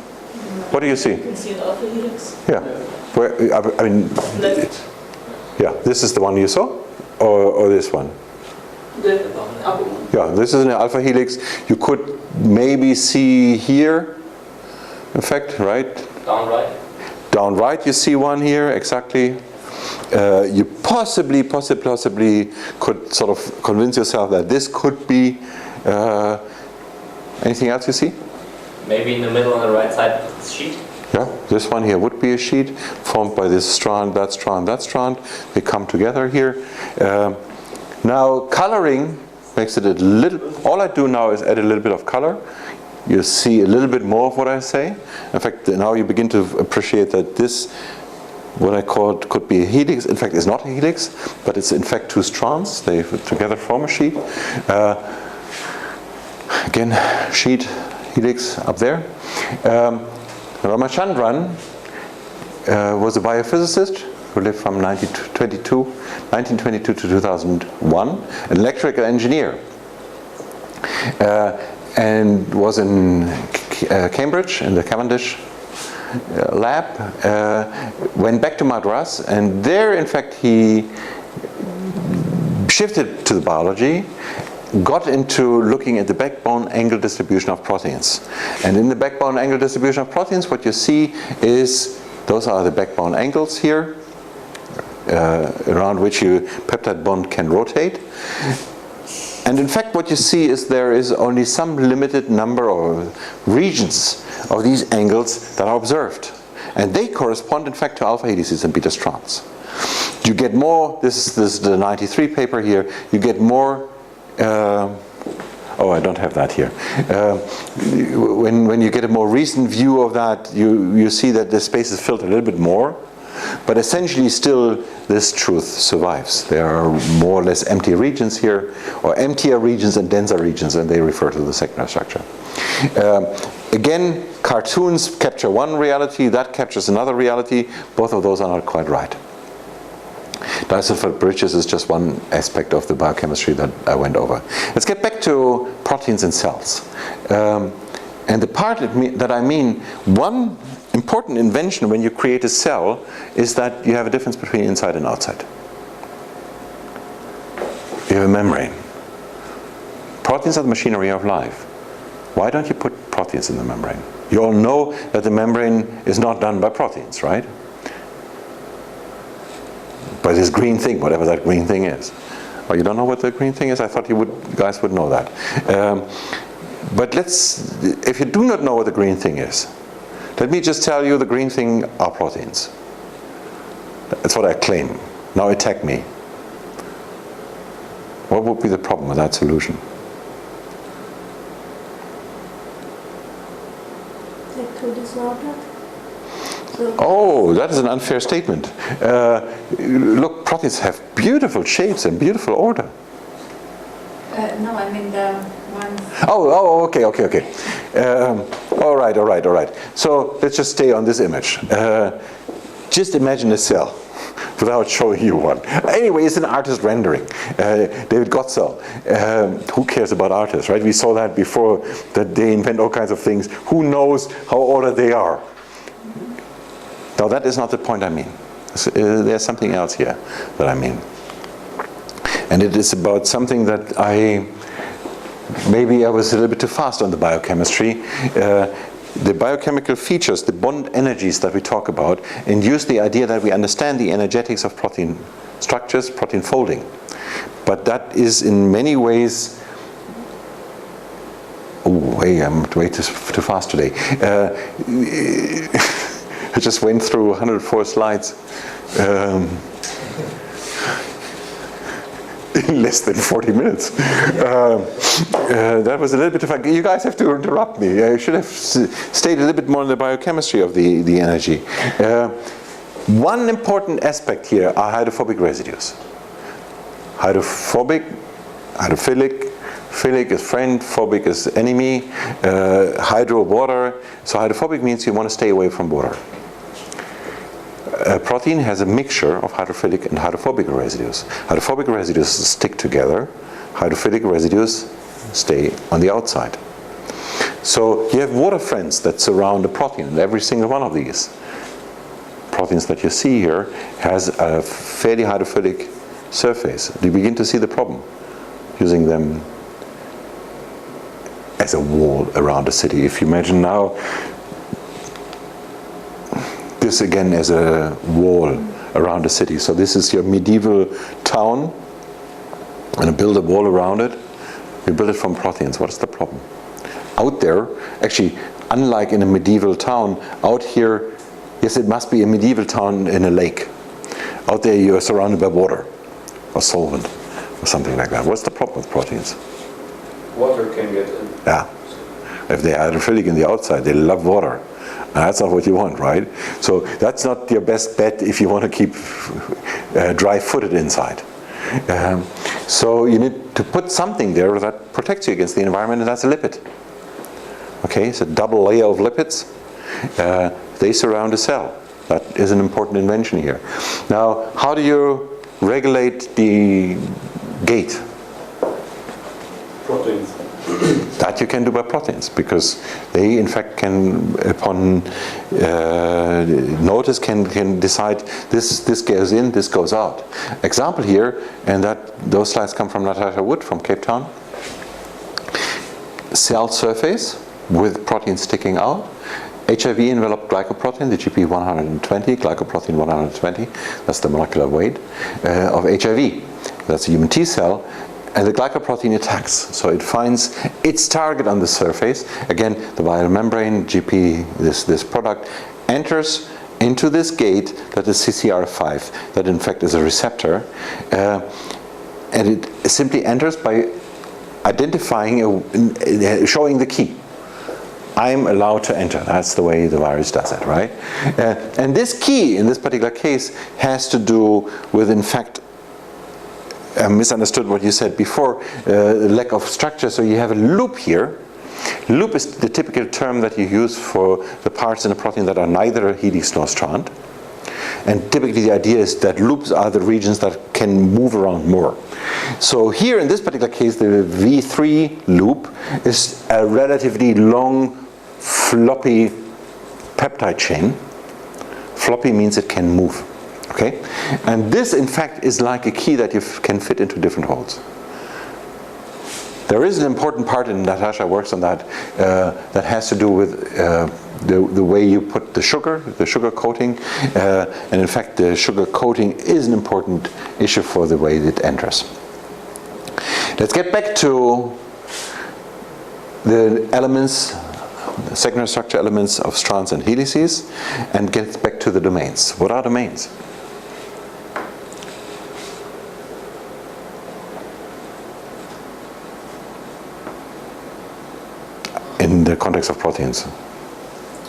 Speaker 1: What do you see?
Speaker 4: You can see an alpha helix.
Speaker 1: Yeah. Where, I mean, yeah, this is the one you saw? Or this one?
Speaker 4: The upper one.
Speaker 1: Yeah, this is an alpha helix. You could maybe see here, in fact, right?
Speaker 2: Down right.
Speaker 1: Down right you see one here, exactly. You possibly could sort of convince yourself that this could be, anything else you see?
Speaker 2: Maybe in the middle on the right side of the sheet.
Speaker 1: Yeah, this one here would be a sheet formed by this strand, that strand, that strand. They come together here. Now coloring makes it a little, all I do now is add a little bit of color. You see a little bit more of what I say. In fact, now you begin to appreciate that this what I called could be a helix. In fact, it's not a helix, but it's in fact two strands. They together form a sheet. Again, sheet, helix up there. Ramachandran was a biophysicist who lived from 1922 to 2001, an electrical engineer, and was in Cambridge in the Cavendish lab, went back to Madras, and there in fact he shifted to the biology, got into looking at the backbone angle distribution of proteins. And in the backbone angle distribution of proteins, what you see is, those are the backbone angles here, around which your peptide bond can rotate. And in fact what you see is there is only some limited number of regions of these angles that are observed. And they correspond in fact to alpha helices and beta strands. You get more, this is the 93 paper here, you get more, I don't have that here. When you get a more recent view of that, you see that the space is filled a little bit more. But essentially still this truth survives. There are more or less empty regions here, or emptier regions and denser regions, and they refer to the secondary structure. Again, cartoons capture one reality, that captures another reality. Both of those are not quite right. Disulfide bridges is just one aspect of the biochemistry that I went over. Let's get back to proteins in cells. And the part that I mean, one important invention when you create a cell is that you have a difference between inside and outside. You have a membrane. Proteins are the machinery of life. Why don't you put proteins in the membrane? You all know that the membrane is not done by proteins, right? By this green thing, whatever that green thing is. Oh, you don't know what the green thing is? I thought you guys would know that. But if you do not know what the green thing is, let me just tell you the green thing are proteins. That's what I claim. Now attack me. What would be the problem with that solution?
Speaker 4: Take two disordered.
Speaker 1: Oh, that is an unfair statement. Look, proteins have beautiful shapes and beautiful order.
Speaker 4: No, I mean the ones.
Speaker 1: Okay. All right. So let's just stay on this image. Just imagine a cell without showing you one. Anyway, it's an artist rendering. David Gottsell. Who cares about artists, right? We saw that before, that they invent all kinds of things. Who knows how ordered they are? Now that is not the point I mean. There's something else here that I mean. And it is about something that maybe I was a little bit too fast on the biochemistry. The biochemical features, the bond energies that we talk about, induce the idea that we understand the energetics of protein structures, protein folding. But that is in many ways... I'm way too fast today. I just went through 104 slides in less than 40 minutes. That was a little bit of you guys have to interrupt me. I should have stayed a little bit more on the biochemistry of the energy. One important aspect here are hydrophobic residues. Hydrophilic, philic is friend, phobic is enemy, hydro, water. So hydrophobic means you want to stay away from water. A protein has a mixture of hydrophilic and hydrophobic residues. Hydrophobic residues stick together, hydrophilic residues stay on the outside. So you have water friends that surround a protein, and every single one of these proteins that you see here has a fairly hydrophilic surface. You begin to see the problem using them as a wall around a city. If you imagine now this again as a wall around a city. So this is your medieval town, and you build a wall around it. You build it from proteins. What is the problem? Out there, actually, unlike in a medieval town, out here, yes, it must be a medieval town in a lake. Out there you are surrounded by water or solvent or something like that. What's the problem with proteins?
Speaker 5: Water can get in.
Speaker 1: Yeah. If they are hydrophilic in the outside, they love water. That's not what you want, right? So that's not your best bet if you want to keep dry-footed inside. So you need to put something there that protects you against the environment, and that's a lipid. Okay, it's a double layer of lipids. They surround a cell. That is an important invention here. Now, how do you regulate the gate?
Speaker 2: Proteins.
Speaker 1: That you can do by proteins, because they in fact can, upon notice, can decide this goes in, this goes out. Example here, and those slides come from Natasha Wood from Cape Town. Cell surface with proteins sticking out. HIV enveloped glycoprotein, the GP120, glycoprotein 120, that's the molecular weight of HIV. That's a human T cell. And the glycoprotein attacks, so it finds its target on the surface. Again, the viral membrane, GP, this product, enters into this gate that is CCR5, that in fact is a receptor. And it simply enters by identifying, showing the key. I'm allowed to enter. That's the way the virus does it, right? And this key, in this particular case, has to do with, in fact, I misunderstood what you said before, lack of structure. So you have a loop here. Loop is the typical term that you use for the parts in a protein that are neither a helix nor strand. And typically the idea is that loops are the regions that can move around more. So here in this particular case, the V3 loop is a relatively long, floppy peptide chain. Floppy means it can move. Okay? And this, in fact, is like a key that you can fit into different holes. There is an important part, and Natasha works on that, that has to do with the way you put the sugar coating. And in fact, the sugar coating is an important issue for the way it enters. Let's get back to the elements, the secondary structure elements of strands and helices, and get back to the domains. What are domains? In the context of proteins.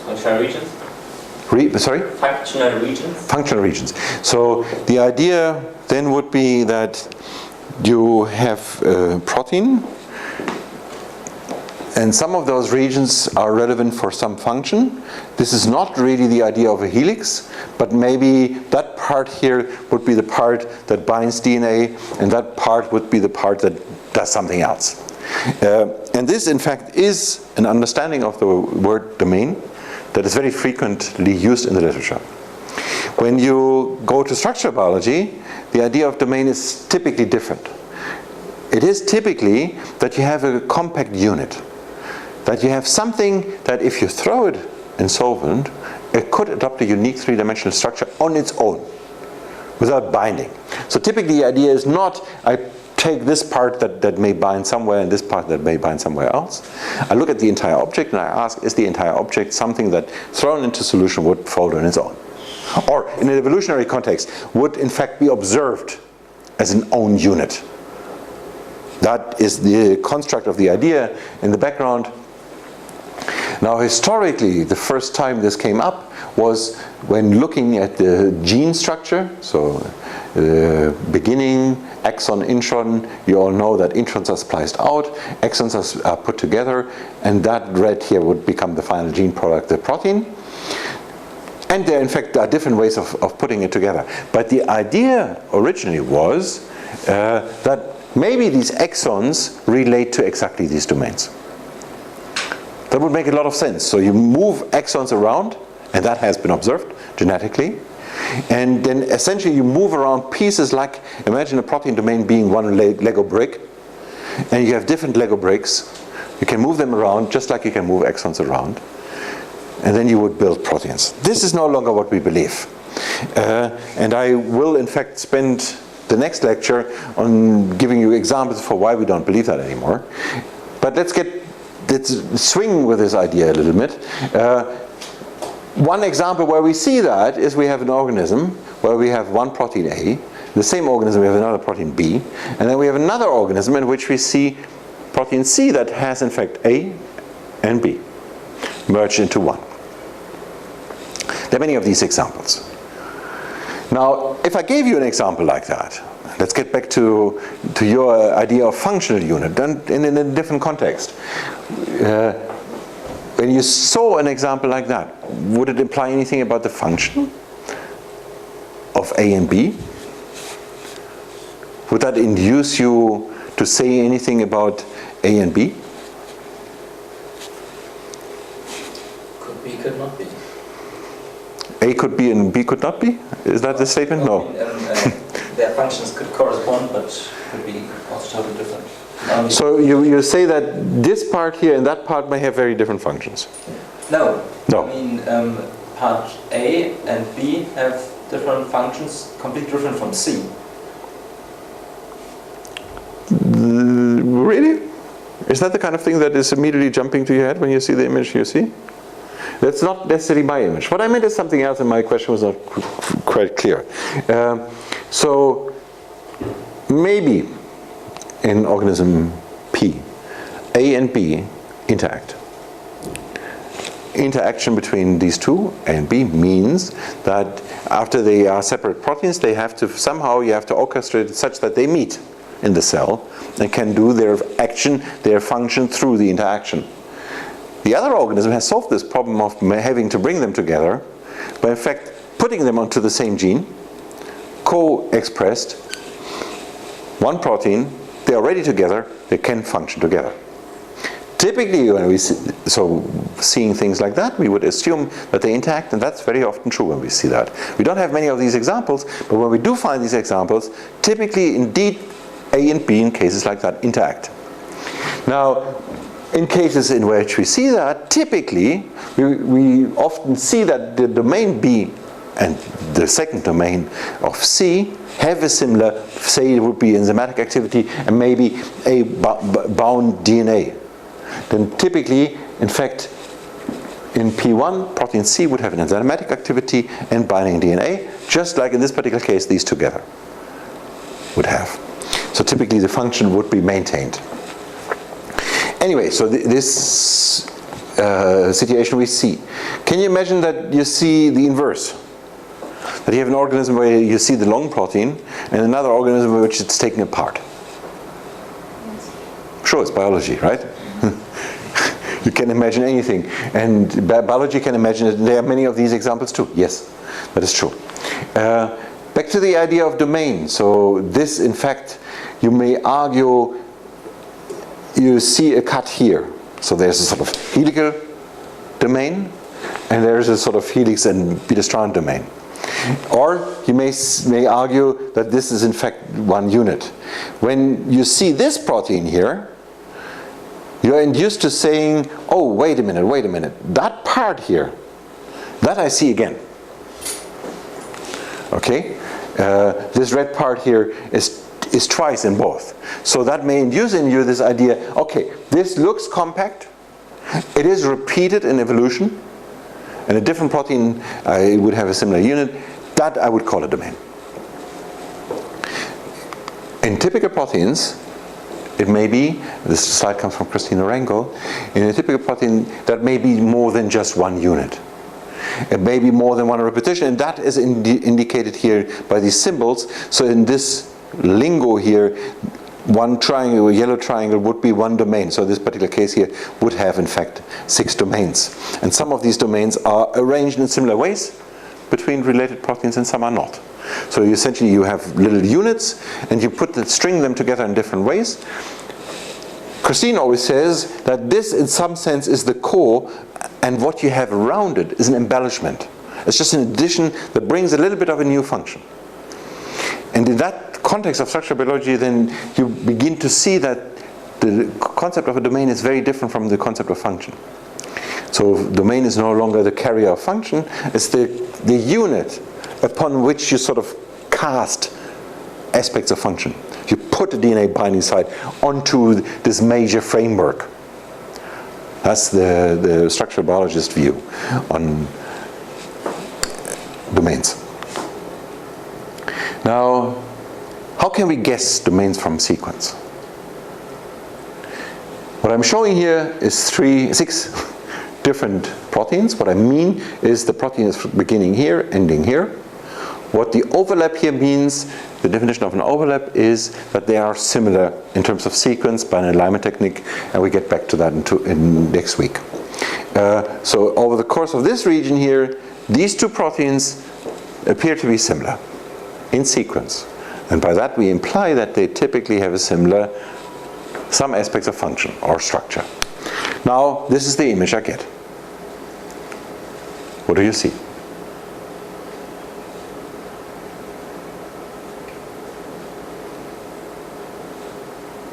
Speaker 2: Functional regions?
Speaker 1: Sorry?
Speaker 2: Functional regions.
Speaker 1: Functional regions. So the idea then would be that you have a protein, and some of those regions are relevant for some function. This is not really the idea of a helix, but maybe that part here would be the part that binds DNA, and that part would be the part that does something else. And this, in fact, is an understanding of the word domain that is very frequently used in the literature. When you go to structural biology, the idea of domain is typically different. It is typically that you have a compact unit, that you have something that if you throw it in solvent, it could adopt a unique three-dimensional structure on its own, without binding. So typically the idea is not, I take this part that may bind somewhere and this part that may bind somewhere else. I look at the entire object and I ask, is the entire object something that thrown into solution would fold on its own? Or in an evolutionary context, would in fact be observed as an own unit? That is the construct of the idea in the background. Now historically, the first time this came up was when looking at the gene structure. So beginning, exon, intron, you all know that introns are spliced out, exons are put together, and that red here would become the final gene product, the protein. And there in fact are different ways of putting it together. But the idea originally was that maybe these exons relate to exactly these domains. That would make a lot of sense. So you move exons around, and that has been observed genetically. And then essentially you move around pieces like, imagine a protein domain being one Lego brick, and you have different Lego bricks. You can move them around just like you can move exons around. And then you would build proteins. This is no longer what we believe. And I will in fact spend the next lecture on giving you examples for why we don't believe that anymore. But let's swing with this idea a little bit. One example where we see that is we have an organism where we have one protein A, the same organism we have another protein B, and then we have another organism in which we see protein C that has in fact A and B merged into one. many of these examples. Now, if I gave you an example like that, let's get back to your idea of functional unit, then in a different context. When you saw an example like that, would it imply anything about the function of A and B? Would that induce you to say anything about A and B?
Speaker 3: Could be, could not be.
Speaker 1: A could be and B could not be? Is that the statement? No.
Speaker 3: Their functions could correspond, but could be also totally different.
Speaker 1: So you say that this part here and that part may have very different functions?
Speaker 3: No.
Speaker 1: No.
Speaker 3: I mean, part A and B have different functions, completely different from C.
Speaker 1: Really? Is that the kind of thing that is immediately jumping to your head when you see the image you see? That's not necessarily my image. What I meant is something else, and my question was not quite clear. So maybe in organism P, A and B interact. Interaction between these two, A and B, means that after they are separate proteins, they have to somehow, you have to orchestrate it such that they meet in the cell and can do their action, their function through the interaction. The other organism has solved this problem of having to bring them together by in fact putting them onto the same gene, co-expressed, one protein, they are already together, they can function together. Typically, when we seeing things like that, we would assume that they interact, and that's very often true when we see that. We don't have many of these examples, but when we do find these examples, typically, indeed, A and B in cases like that interact. Now, in cases in which we see that, typically, we often see that the domain B and the second domain of C have a similar, say it would be enzymatic activity and maybe a bound DNA. Then typically, in fact, in P1, protein C would have an enzymatic activity and binding DNA, just like in this particular case, these together would have. So typically the function would be maintained. Anyway, so this situation we see. Can you imagine that you see the inverse? That you have an organism where you see the long protein and another organism which it's taken apart. Sure, it's biology, right? You can imagine anything. And biology can imagine it. There are many of these examples too. Yes, that is true. Back to the idea of domain. So this, in fact, you may argue, you see a cut here. So there's a sort of helical domain, and there's a sort of helix and beta-strand domain. Or you may argue that this is in fact one unit. When you see this protein here, you're induced to saying, oh, wait a minute, that part here, that I see again. Okay? This red part here is twice in both. So that may induce in you this idea, okay, this looks compact, it is repeated in evolution, and a different protein would have a similar unit, that I would call a domain. In typical proteins, it may be, this slide comes from Christina Rangel, in a typical protein that may be more than just one unit. It may be more than one repetition, and that is indicated here by these symbols. So in this lingo here, one triangle, a yellow triangle, would be one domain. So this particular case here would have, in fact, 6 domains. And some of these domains are arranged in similar ways between related proteins, and some are not. So essentially you have little units, and you string them together in different ways. Christine always says that this, in some sense, is the core, and what you have around it is an embellishment. It's just an addition that brings a little bit of a new function. And in that context of structural biology, then you begin to see that the concept of a domain is very different from the concept of function. So domain is no longer the carrier of function, it's the unit upon which you sort of cast aspects of function. You put the DNA binding site onto this major framework. That's the structural biologist view on domains. Now, how can we guess domains from sequence? What I'm showing here is 6 different proteins. What I mean is the protein is beginning here, ending here. What the overlap here means, the definition of an overlap is that they are similar in terms of sequence by an alignment technique, and we get back to that in next week. So over the course of this region here, these two proteins appear to be similar in sequence. And by that we imply that they typically have some aspects of function or structure. Now, this is the image I get. What do you see?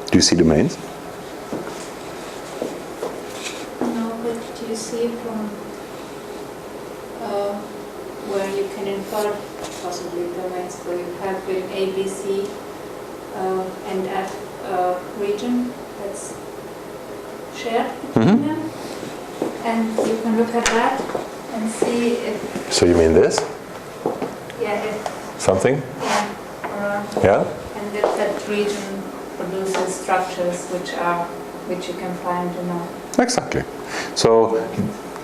Speaker 1: Do you see domains?
Speaker 4: No, but do you see from where you can infer possibly domains? So you have with A, B, C, and F region that's shared between them, and you can look at that and see if.
Speaker 1: So you mean this?
Speaker 4: Yeah, if.
Speaker 1: Something?
Speaker 4: Yeah.
Speaker 1: Yeah?
Speaker 4: And if that region produces structures which you can find in a.
Speaker 1: Exactly. So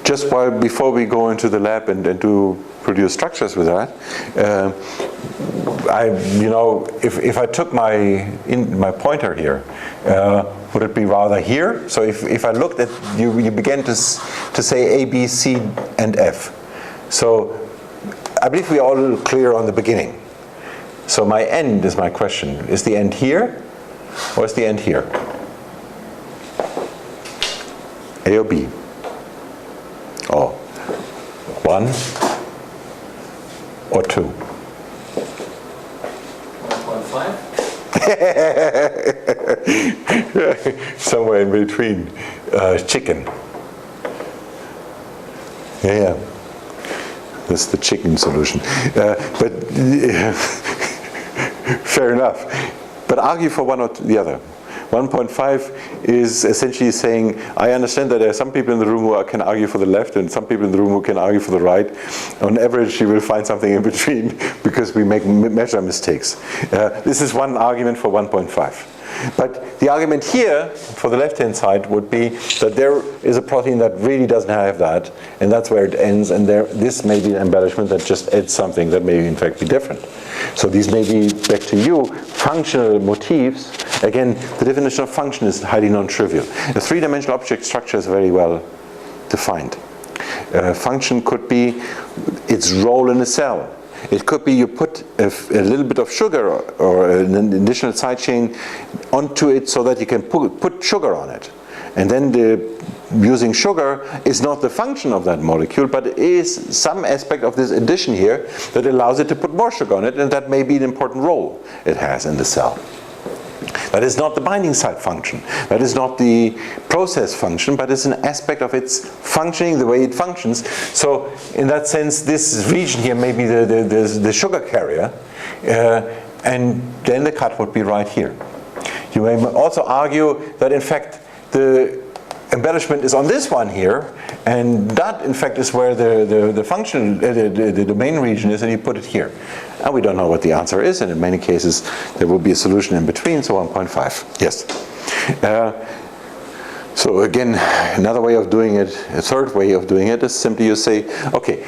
Speaker 1: just before we go into the lab and do produce structures with that, if I took my pointer here, would it be rather here? So if I looked at you began to say A, B, C, and F. So I believe we are all a little clear on the beginning. So my end is my question. Is the end here, or is the end here? A or B? Oh, 1 or 2?
Speaker 3: 1.5?
Speaker 1: Somewhere in between. Chicken. Yeah. That's the chicken solution. But fair enough. But argue for one or the other. 1.5 is essentially saying, I understand that there are some people in the room who can argue for the left and some people in the room who can argue for the right. On average, you will find something in between because we make measure mistakes. This is one argument for 1.5. But the argument here for the left-hand side would be that there is a protein that really doesn't have that, and that's where it ends, and this may be an embellishment that just adds something that may in fact be different. So these may be, back to you, functional motifs. Again, the definition of function is highly non-trivial. A three-dimensional object structure is very well defined. Function could be its role in a cell. It could be you put a little bit of sugar or an additional side chain onto it so that you can put sugar on it. And then using sugar is not the function of that molecule, but it is some aspect of this addition here that allows it to put more sugar on it, and that may be an important role it has in the cell. That is not the binding site function. That is not the process function, but it's an aspect of its functioning, the way it functions. So in that sense, this region here may be the sugar carrier, and then the cut would be right here. You may also argue that in fact the embellishment is on this one here, and that in fact is where the function, the domain region is, and you put it here. And we don't know what the answer is, and in many cases there will be a solution in between, so 1.5. Yes. So again, another way of doing it, a third way of doing it is simply you say, okay,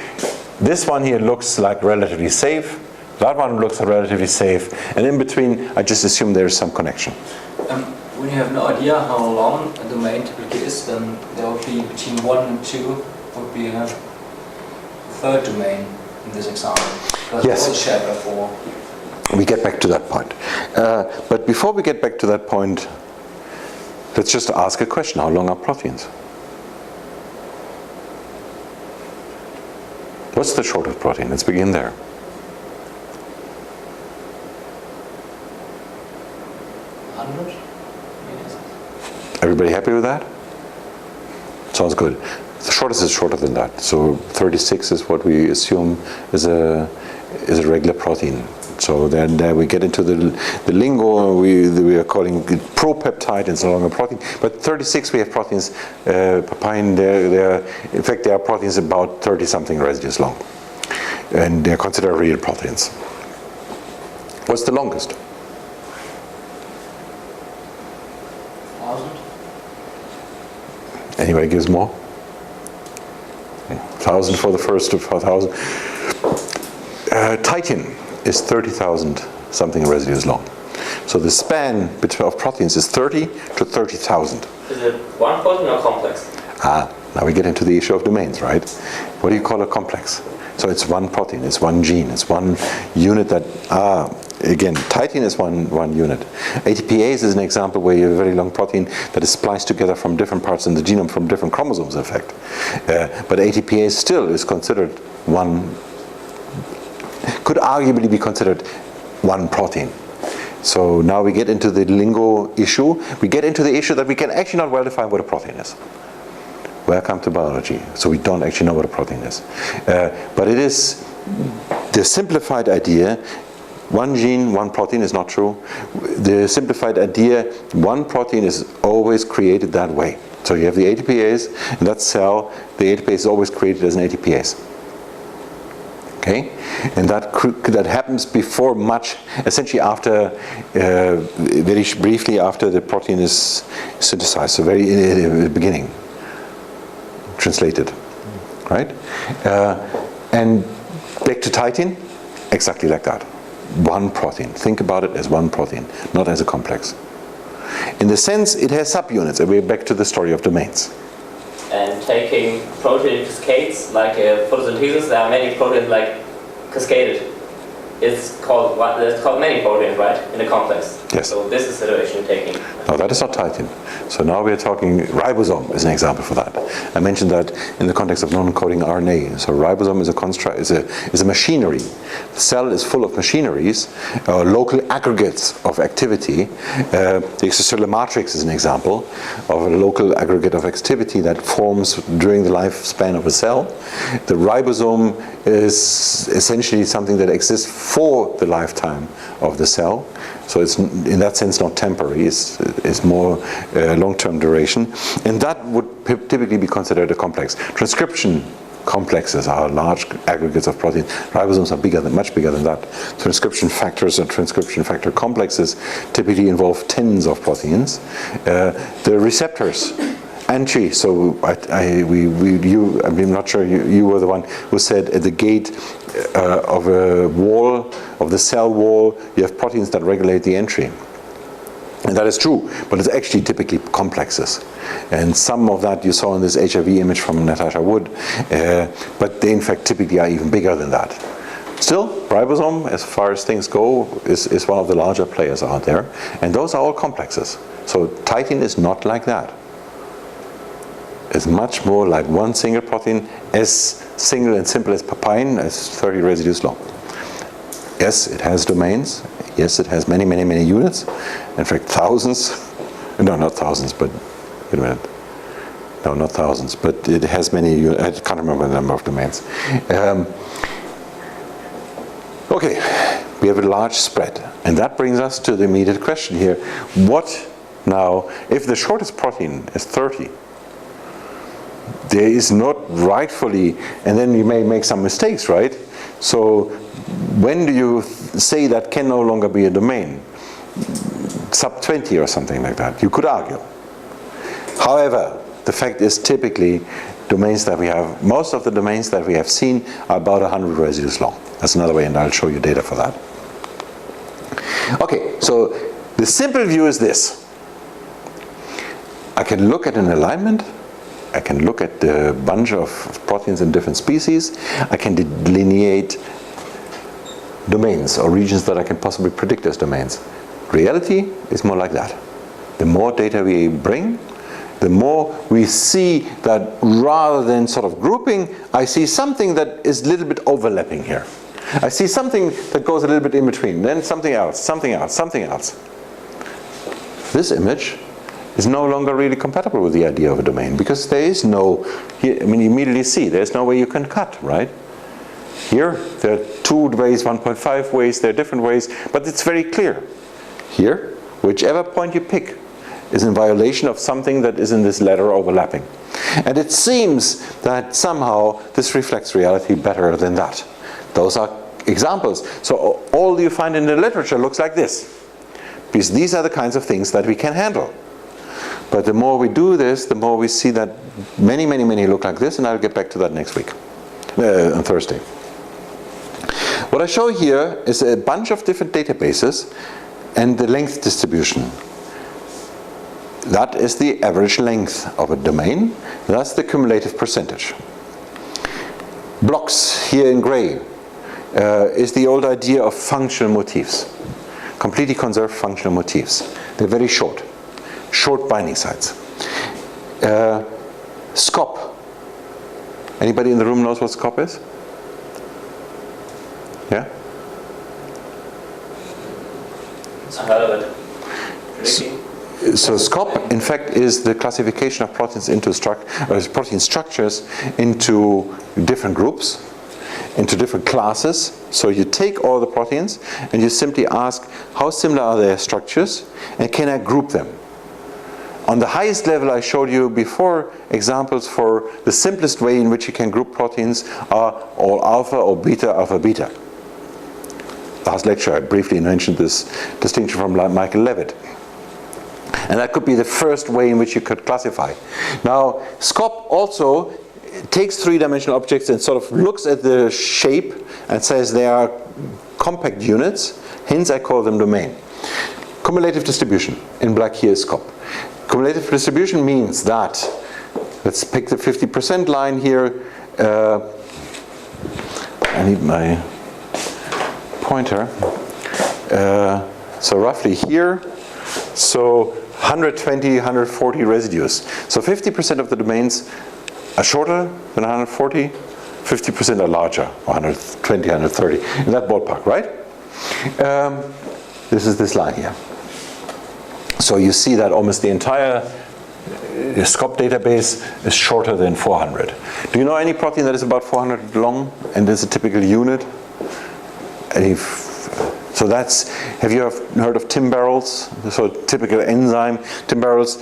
Speaker 1: this one here looks like relatively safe, that one looks relatively safe, and in between I just assume there is some connection.
Speaker 3: When you have no idea how long a domain typically is, then there will be between 1 and 2 would be a third domain in this example. Because
Speaker 1: yes.
Speaker 3: It's shared by 4.
Speaker 1: We get back to that point. But before we get back to that point, let's just ask a question. How long are proteins? What's the shortest protein? Let's begin there. Everybody happy with that? Sounds good. The shortest is shorter than that. So 36 is what we assume is a regular protein. So then there we get into the lingo we are calling propeptide, and it's no longer a protein. But 36 we have proteins, papain, in fact there are proteins about 30 something residues long. And they're considered real proteins. What's the longest?
Speaker 3: 1,000?
Speaker 1: Anybody gives more? 1,000 for the first of 1,000. Titin is 30,000 something residues long. So the span of proteins is 30 to 30,000.
Speaker 2: Is it one protein or complex?
Speaker 1: Now we get into the issue of domains, right? What do you call a complex? So it's one protein, it's one gene, it's one unit that, again, titin is one unit. ATPase is an example where you have a very long protein that is spliced together from different parts in the genome, from different chromosomes, in fact. But ATPase still is considered could arguably be considered one protein. So now we get into the lingo issue. We get into the issue that we can actually not well define what a protein is. Welcome to biology. So we don't actually know what a protein is. But it is the simplified idea, one gene, one protein is not true. The simplified idea, one protein is always created that way. So you have the ATPase, in that cell, the ATPase is always created as an ATPase. Okay? And that happens before much, essentially after, very briefly after the protein is synthesized, so very in the beginning. Translated, right? And back to titin, exactly like that. One protein. Think about it as one protein, not as a complex. In the sense, it has subunits, and we're back to the story of domains.
Speaker 2: And taking protein cascades, like photosynthesis, there are many proteins like cascaded. It's called many proteins, right, in a complex.
Speaker 1: Yes.
Speaker 2: So this is the situation taking.
Speaker 1: No, that is not titin. So now we are talking ribosome is an example for that. I mentioned that in the context of non-coding RNA. So ribosome is a construct, is a machinery. The cell is full of machineries, local aggregates of activity. The extracellular matrix is an example of a local aggregate of activity that forms during the lifespan of a cell. The ribosome is essentially something that exists for the lifetime of the cell. So it's in that sense not temporary, it's more long-term duration. And that would typically be considered a complex. Transcription complexes are large aggregates of proteins. Ribosomes are much bigger than that. Transcription factors and transcription factor complexes typically involve tens of proteins. The receptors, entry, so I'm not sure you were the one who said at the gate of a wall, of the cell wall, you have proteins that regulate the entry. And that is true, but it's actually typically complexes. And some of that you saw in this HIV image from Natasha Wood, but they in fact typically are even bigger than that. Still, ribosome, as far as things go, is one of the larger players out there. And those are all complexes. So titin is not like that. It's much more like one single protein, as single and simple as papain, as 30 residues long. Yes, it has domains. Yes, it has many, many, many units. In fact, thousands. No, not thousands, but wait a minute. No, not thousands, but it has many units. I can't remember the number of domains. Okay, we have a large spread. And that brings us to the immediate question here. What now, if the shortest protein is 30, there is not rightfully, and then you may make some mistakes, right? So when do you say that can no longer be a domain? Sub 20 or something like that. You could argue. However, the fact is typically domains that we have, most of the domains that we have seen are about 100 residues long. That's another way, and I'll show you data for that. Okay, so the simple view is this. I can look at an alignment. I can look at the bunch of proteins in different species. I can delineate domains or regions that I can possibly predict as domains. Reality is more like that. The more data we bring, the more we see that rather than sort of grouping, I see something that is a little bit overlapping here. I see something that goes a little bit in between, then something else, something else, something else. This image is no longer really compatible with the idea of a domain, because there is no, you immediately see, there's no way you can cut, right? Here, there are 2 ways, 1.5 ways, there are different ways, but it's very clear. Here, whichever point you pick is in violation of something that is in this ladder overlapping. And it seems that somehow this reflects reality better than that. Those are examples. So all you find in the literature looks like this, because these are the kinds of things that we can handle. But the more we do this, the more we see that many, many, many look like this, and I'll get back to that next week. on Thursday. What I show here is a bunch of different databases and the length distribution. That is the average length of a domain. That's the cumulative percentage. Blocks here in gray is the old idea of functional motifs. Completely conserved functional motifs. They're very short binding sites. SCOP. Anybody in the room knows what SCOP is? Yeah?
Speaker 2: I heard of it.
Speaker 1: So SCOP, in fact, is the classification of proteins into protein structures into different groups, into different classes. So you take all the proteins and you simply ask how similar are their structures and can I group them. On the highest level I showed you before examples for the simplest way in which you can group proteins are all alpha or beta, alpha, beta. Last lecture I briefly mentioned this distinction from Michael Levitt. And that could be the first way in which you could classify. Now, SCOP also takes three-dimensional objects and sort of looks at the shape and says they are compact units, hence I call them domain. Cumulative distribution, in black here is SCOP. Cumulative distribution means that, let's pick the 50% line here. I need my pointer. So roughly here, so 120, 140 residues. So 50% of the domains are shorter than 140, 50% are larger, 120, 130, in that ballpark, right? This is this line here. So you see that almost the entire SCOP database is shorter than 400. Do you know any protein that is about 400 long and is a typical unit? So that's, have you heard of Tim barrels? So typical enzyme, Tim barrels,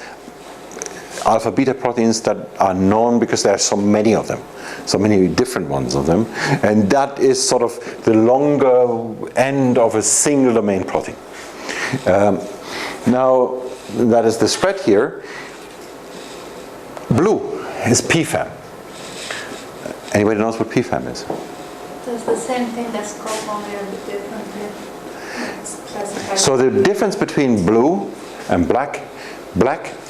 Speaker 1: alpha beta proteins that are known because there are so many of them, so many different ones of them, and that is sort of the longer end of a single domain protein. Now that is the spread here. Blue is PFAM. Anybody knows what PFAM is?
Speaker 4: It's the same thing as SCOP, only a bit differently. It's classified.
Speaker 1: So the difference between blue and black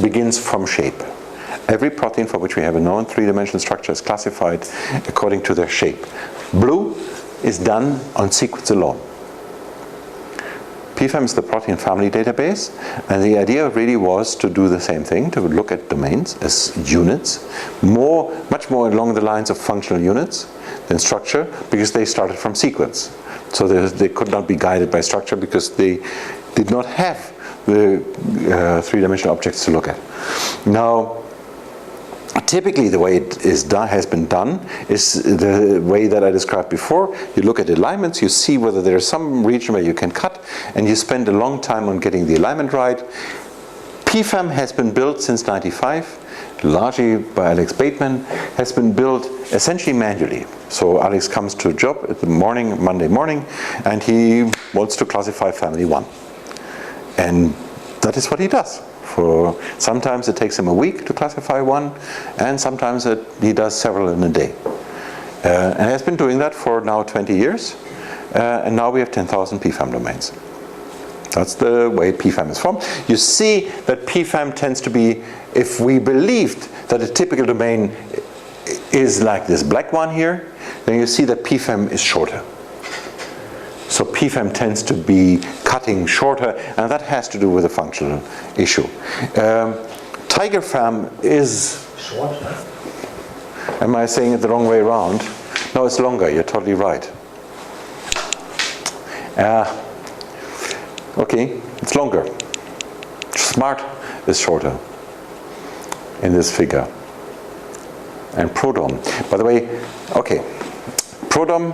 Speaker 1: begins from shape. Every protein for which we have a known three-dimensional structure is classified according to their shape. Blue is done on sequence alone. PFAM is the protein family database, and the idea really was to do the same thing, to look at domains as units, much more along the lines of functional units than structure, because they started from sequence. So they could not be guided by structure because they did not have the three-dimensional objects to look at. Now, typically the way it has been done is the way that I described before. You look at alignments, you see whether there's some region where you can cut, and you spend a long time on getting the alignment right. PFAM has been built since '95, largely by Alex Bateman, has been built essentially manually. So Alex comes to a job at the morning, Monday morning, and he wants to classify family 1. And that is what he does. Sometimes it takes him a week to classify one, and sometimes he does several in a day. And he has been doing that for now 20 years, and now we have 10,000 PFAM domains. That's the way PFAM is formed. You see that PFAM tends to be, if we believed that a typical domain is like this black one here, then you see that PFAM is shorter. So PFAM tends to be cutting shorter, and that has to do with a functional issue. TigerFAM is...
Speaker 3: Short, huh?
Speaker 1: Am I saying it the wrong way around? No, it's longer, you're totally right. Okay, it's longer. SMART is shorter in this figure. And PRODOM. By the way, okay, PRODOM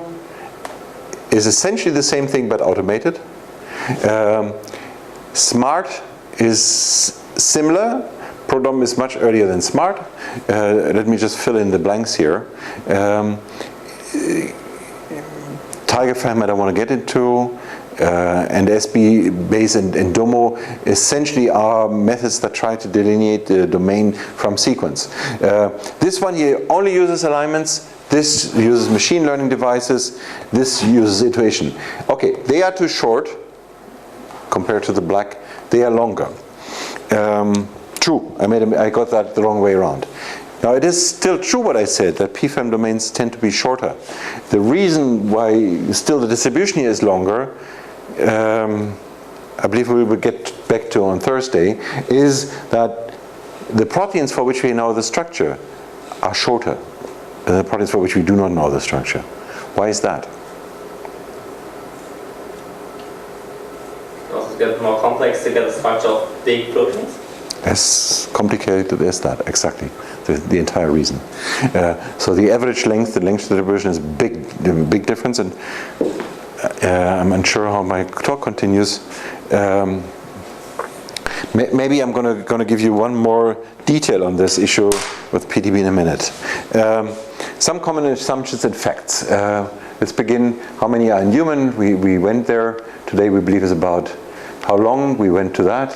Speaker 1: is essentially the same thing but automated. SMART is similar. PRODOM is much earlier than SMART. Let me just fill in the blanks here. TigerFAM I don't want to get into. And SB base and DOMO essentially are methods that try to delineate the domain from sequence. This one here only uses alignments. This uses machine learning devices. This uses iteration. Okay, they are too short compared to the black. They are longer. True, I got that the wrong way around. Now it is still true what I said, that PFAM domains tend to be shorter. The reason why still the distribution here is longer, I believe we will get back to on Thursday, is that the proteins for which we know the structure are shorter than the proteins for which we do not know the structure. Why is that?
Speaker 2: Also get more complex to get the structure of big proteins?
Speaker 1: As complicated as that, exactly. The entire reason. So the average length, the length distribution is big difference, and I'm unsure how my talk continues. Maybe I'm going to give you one more detail on this issue with PDB in a minute. Some common assumptions and facts. Let's begin. How many are in human? We went there. Today we believe is about how long. We went to that.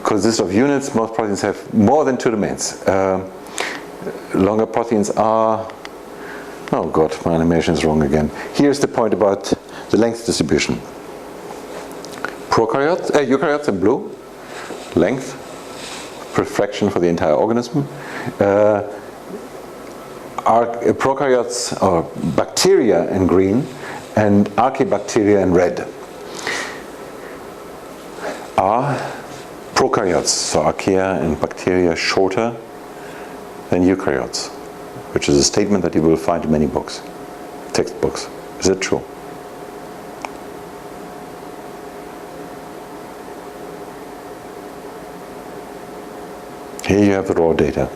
Speaker 1: Consists of units. Most proteins have more than 2 domains. Longer proteins are, oh god, my animation is wrong again. Here's the point about the length distribution. Eukaryotes in blue, length, fraction for the entire organism. Prokaryotes or bacteria in green, and archaebacteria in red. Are prokaryotes, so archaea and bacteria, shorter than eukaryotes? Which is a statement that you will find in many books, textbooks. Is it true? Here you have the raw data.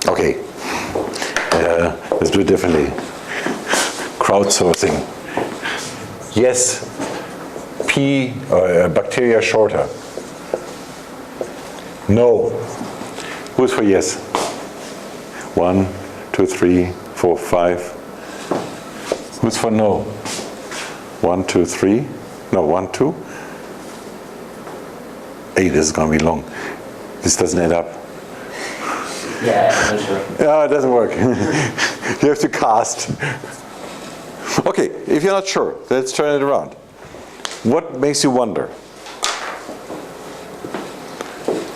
Speaker 1: Okay, let's do it differently. Crowdsourcing. Yes, bacteria shorter. No. Who's for yes? 1, 2, 3, 4, 5. Who's for no? 1, 2, 3. No, 1, 2. 8 is going to be long. This doesn't add up.
Speaker 2: Yeah, I'm not sure.
Speaker 1: Yeah, it doesn't work. You have to cast. Okay, if you're not sure, let's turn it around. What makes you wonder?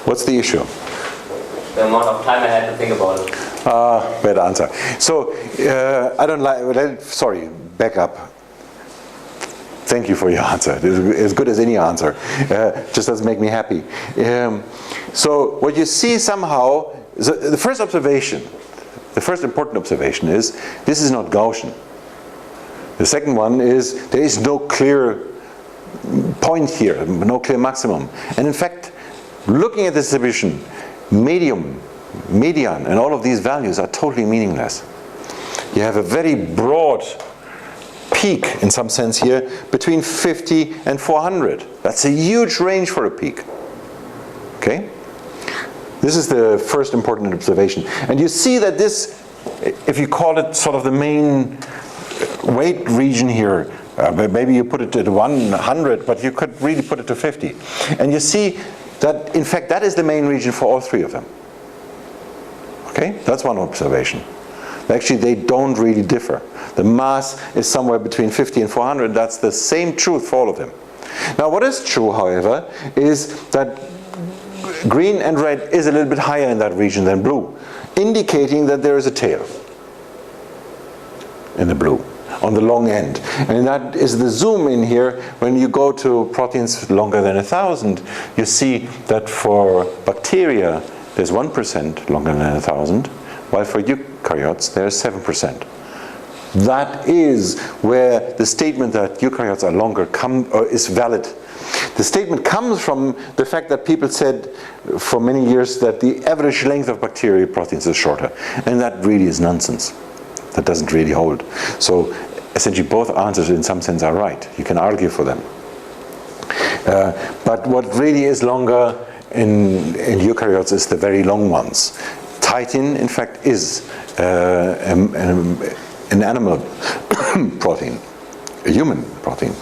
Speaker 1: What's the issue?
Speaker 2: The amount of time I had to think about it.
Speaker 1: Bad answer. So, I don't like, sorry, back up. Thank you for your answer. It's as good as any answer. Just doesn't make me happy. So, what you see somehow, the first observation, the first important observation is, this is not Gaussian. The second one is, there is no clear point here, no clear maximum. And in fact, looking at the distribution, median, and all of these values are totally meaningless. You have a very broad peak, in some sense here, between 50 and 400. That's a huge range for a peak. Okay? This is the first important observation. And you see that this, if you call it sort of the main weight region here, maybe you put it at 100, but you could really put it to 50. And you see that, in fact, that is the main region for all three of them. Okay? That's one observation. Actually, they don't really differ. The mass is somewhere between 50 and 400. That's the same truth for all of them. Now, what is true, however, is that green and red is a little bit higher in that region than blue, indicating that there is a tail in the blue on the long end. And that is the zoom in here. When you go to proteins longer than 1,000, you see that for bacteria there's 1% longer than 1,000, while for eukaryotes there's 7%. That is where the statement that eukaryotes are longer is valid. The statement comes from the fact that people said for many years that the average length of bacterial proteins is shorter, and that really is nonsense. That doesn't really hold. So essentially both answers in some sense are right. You can argue for them. But what really is longer in eukaryotes is the very long ones. Chitin, in fact, is an animal protein, a human protein.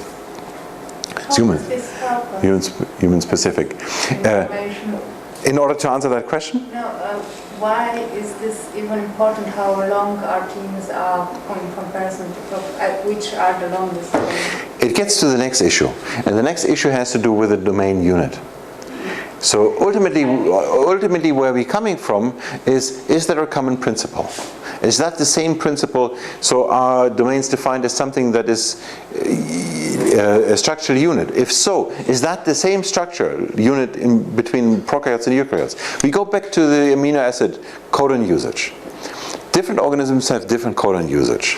Speaker 1: It's human specific. In order to answer that question?
Speaker 4: No, why is this even important, how long our teams are in comparison to which are the longest?
Speaker 1: It gets to the next issue. And the next issue has to do with the domain unit. So ultimately where we're coming from is there a common principle? Is that the same principle? So are domains defined as something that is a structural unit? If so, is that the same structure unit in between prokaryotes and eukaryotes? We go back to the amino acid codon usage. Different organisms have different codon usage.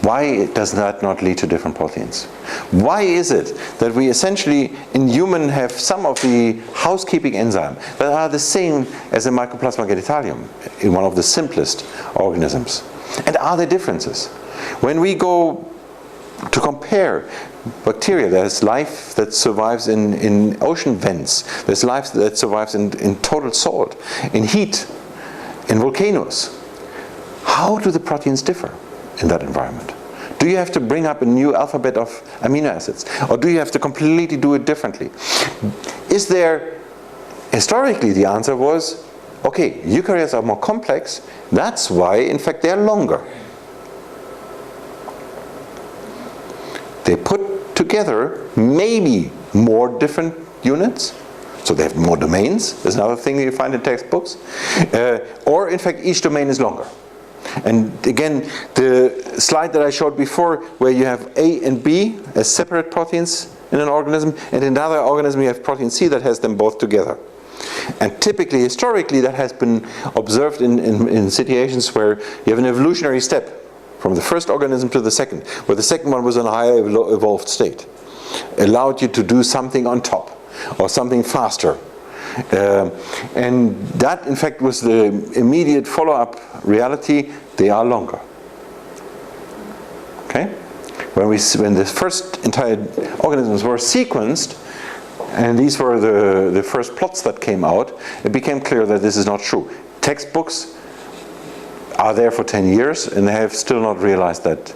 Speaker 1: Why does that not lead to different proteins? Why is it that we essentially in human have some of the housekeeping enzymes that are the same as in Mycoplasma genitalium, in one of the simplest organisms? And are there differences? When we go to compare bacteria, there's life that survives in ocean vents, there's life that survives in total salt, in heat, in volcanoes. How do the proteins differ in that environment? Do you have to bring up a new alphabet of amino acids? Or do you have to completely do it differently? Is there, historically the answer was, okay, eukaryotes are more complex, that's why in fact they're longer. They put together maybe more different units, so they have more domains, there's another thing you find in textbooks, or in fact each domain is longer. And again, the slide that I showed before, where you have A and B as separate proteins in an organism, and in another organism you have protein C that has them both together. And typically, historically, that has been observed in situations where you have an evolutionary step from the first organism to the second, where the second one was in a higher evolved state, allowed you to do something on top, or something faster. And that in fact was the immediate follow-up reality. They are longer. Okay? When the first entire organisms were sequenced, and these were the first plots that came out, it became clear that this is not true. Textbooks are there for 10 years and they have still not realized that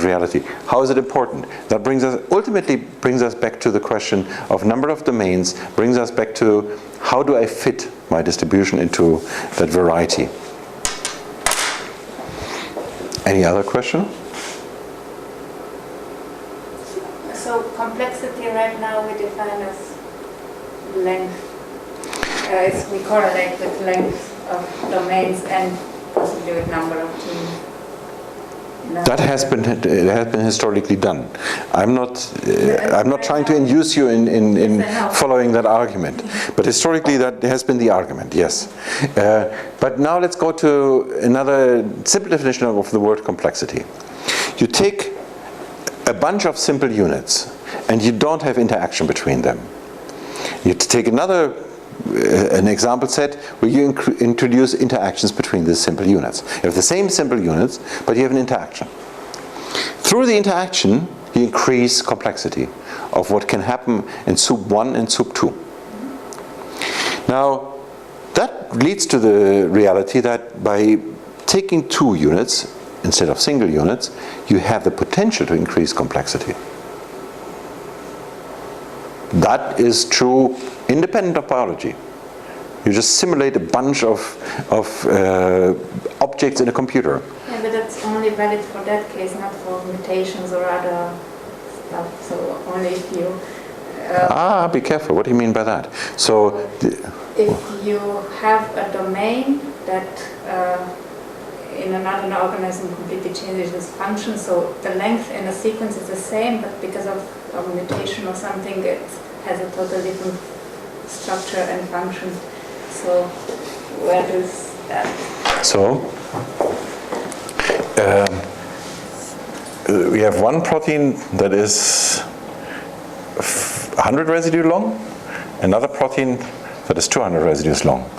Speaker 1: reality. How is it important? That ultimately brings us back to the question of number of domains, brings us back to how do I fit my distribution into that variety. Any other question?
Speaker 4: So complexity right now we define as length. We correlate with length of domains and possibly with number of teams.
Speaker 1: That has been historically done. I'm not trying to induce you in following that argument, but historically that has been the argument. Yes, but now let's go to another simple definition of the word complexity. You take a bunch of simple units, and you don't have interaction between them. You take an example set where you introduce interactions between these simple units. You have the same simple units, but you have an interaction. Through the interaction, you increase complexity of what can happen in soup 1 and soup 2. Now, that leads to the reality that by taking 2 units instead of single units, you have the potential to increase complexity. That is true independent of biology. You just simulate a bunch of objects in a computer.
Speaker 4: Yeah, but that's only valid for that case, not for mutations or other stuff. So only if you...
Speaker 1: be careful. What do you mean by that? So,
Speaker 4: if you have a domain that in another organism completely changes its function, so the length in a sequence is the same, but because of a mutation or something, it has a totally different structure and function. So where does that?
Speaker 1: So we have one protein that is 100 residue long, another protein that is 200 residues long.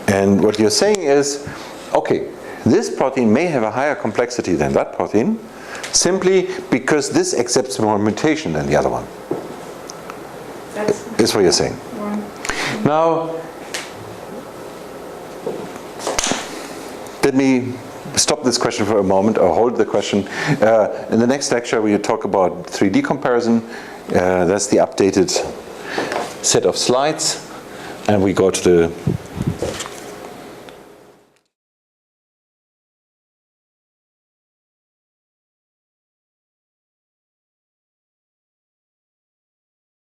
Speaker 1: And what you're saying is, okay, this protein may have a higher complexity than that protein, simply because this accepts more mutation than the other one. Is what you're saying. Now, let me stop this question for a moment, or hold the question. In the next lecture, we will talk about 3D comparison. That's the updated set of slides, and we go to the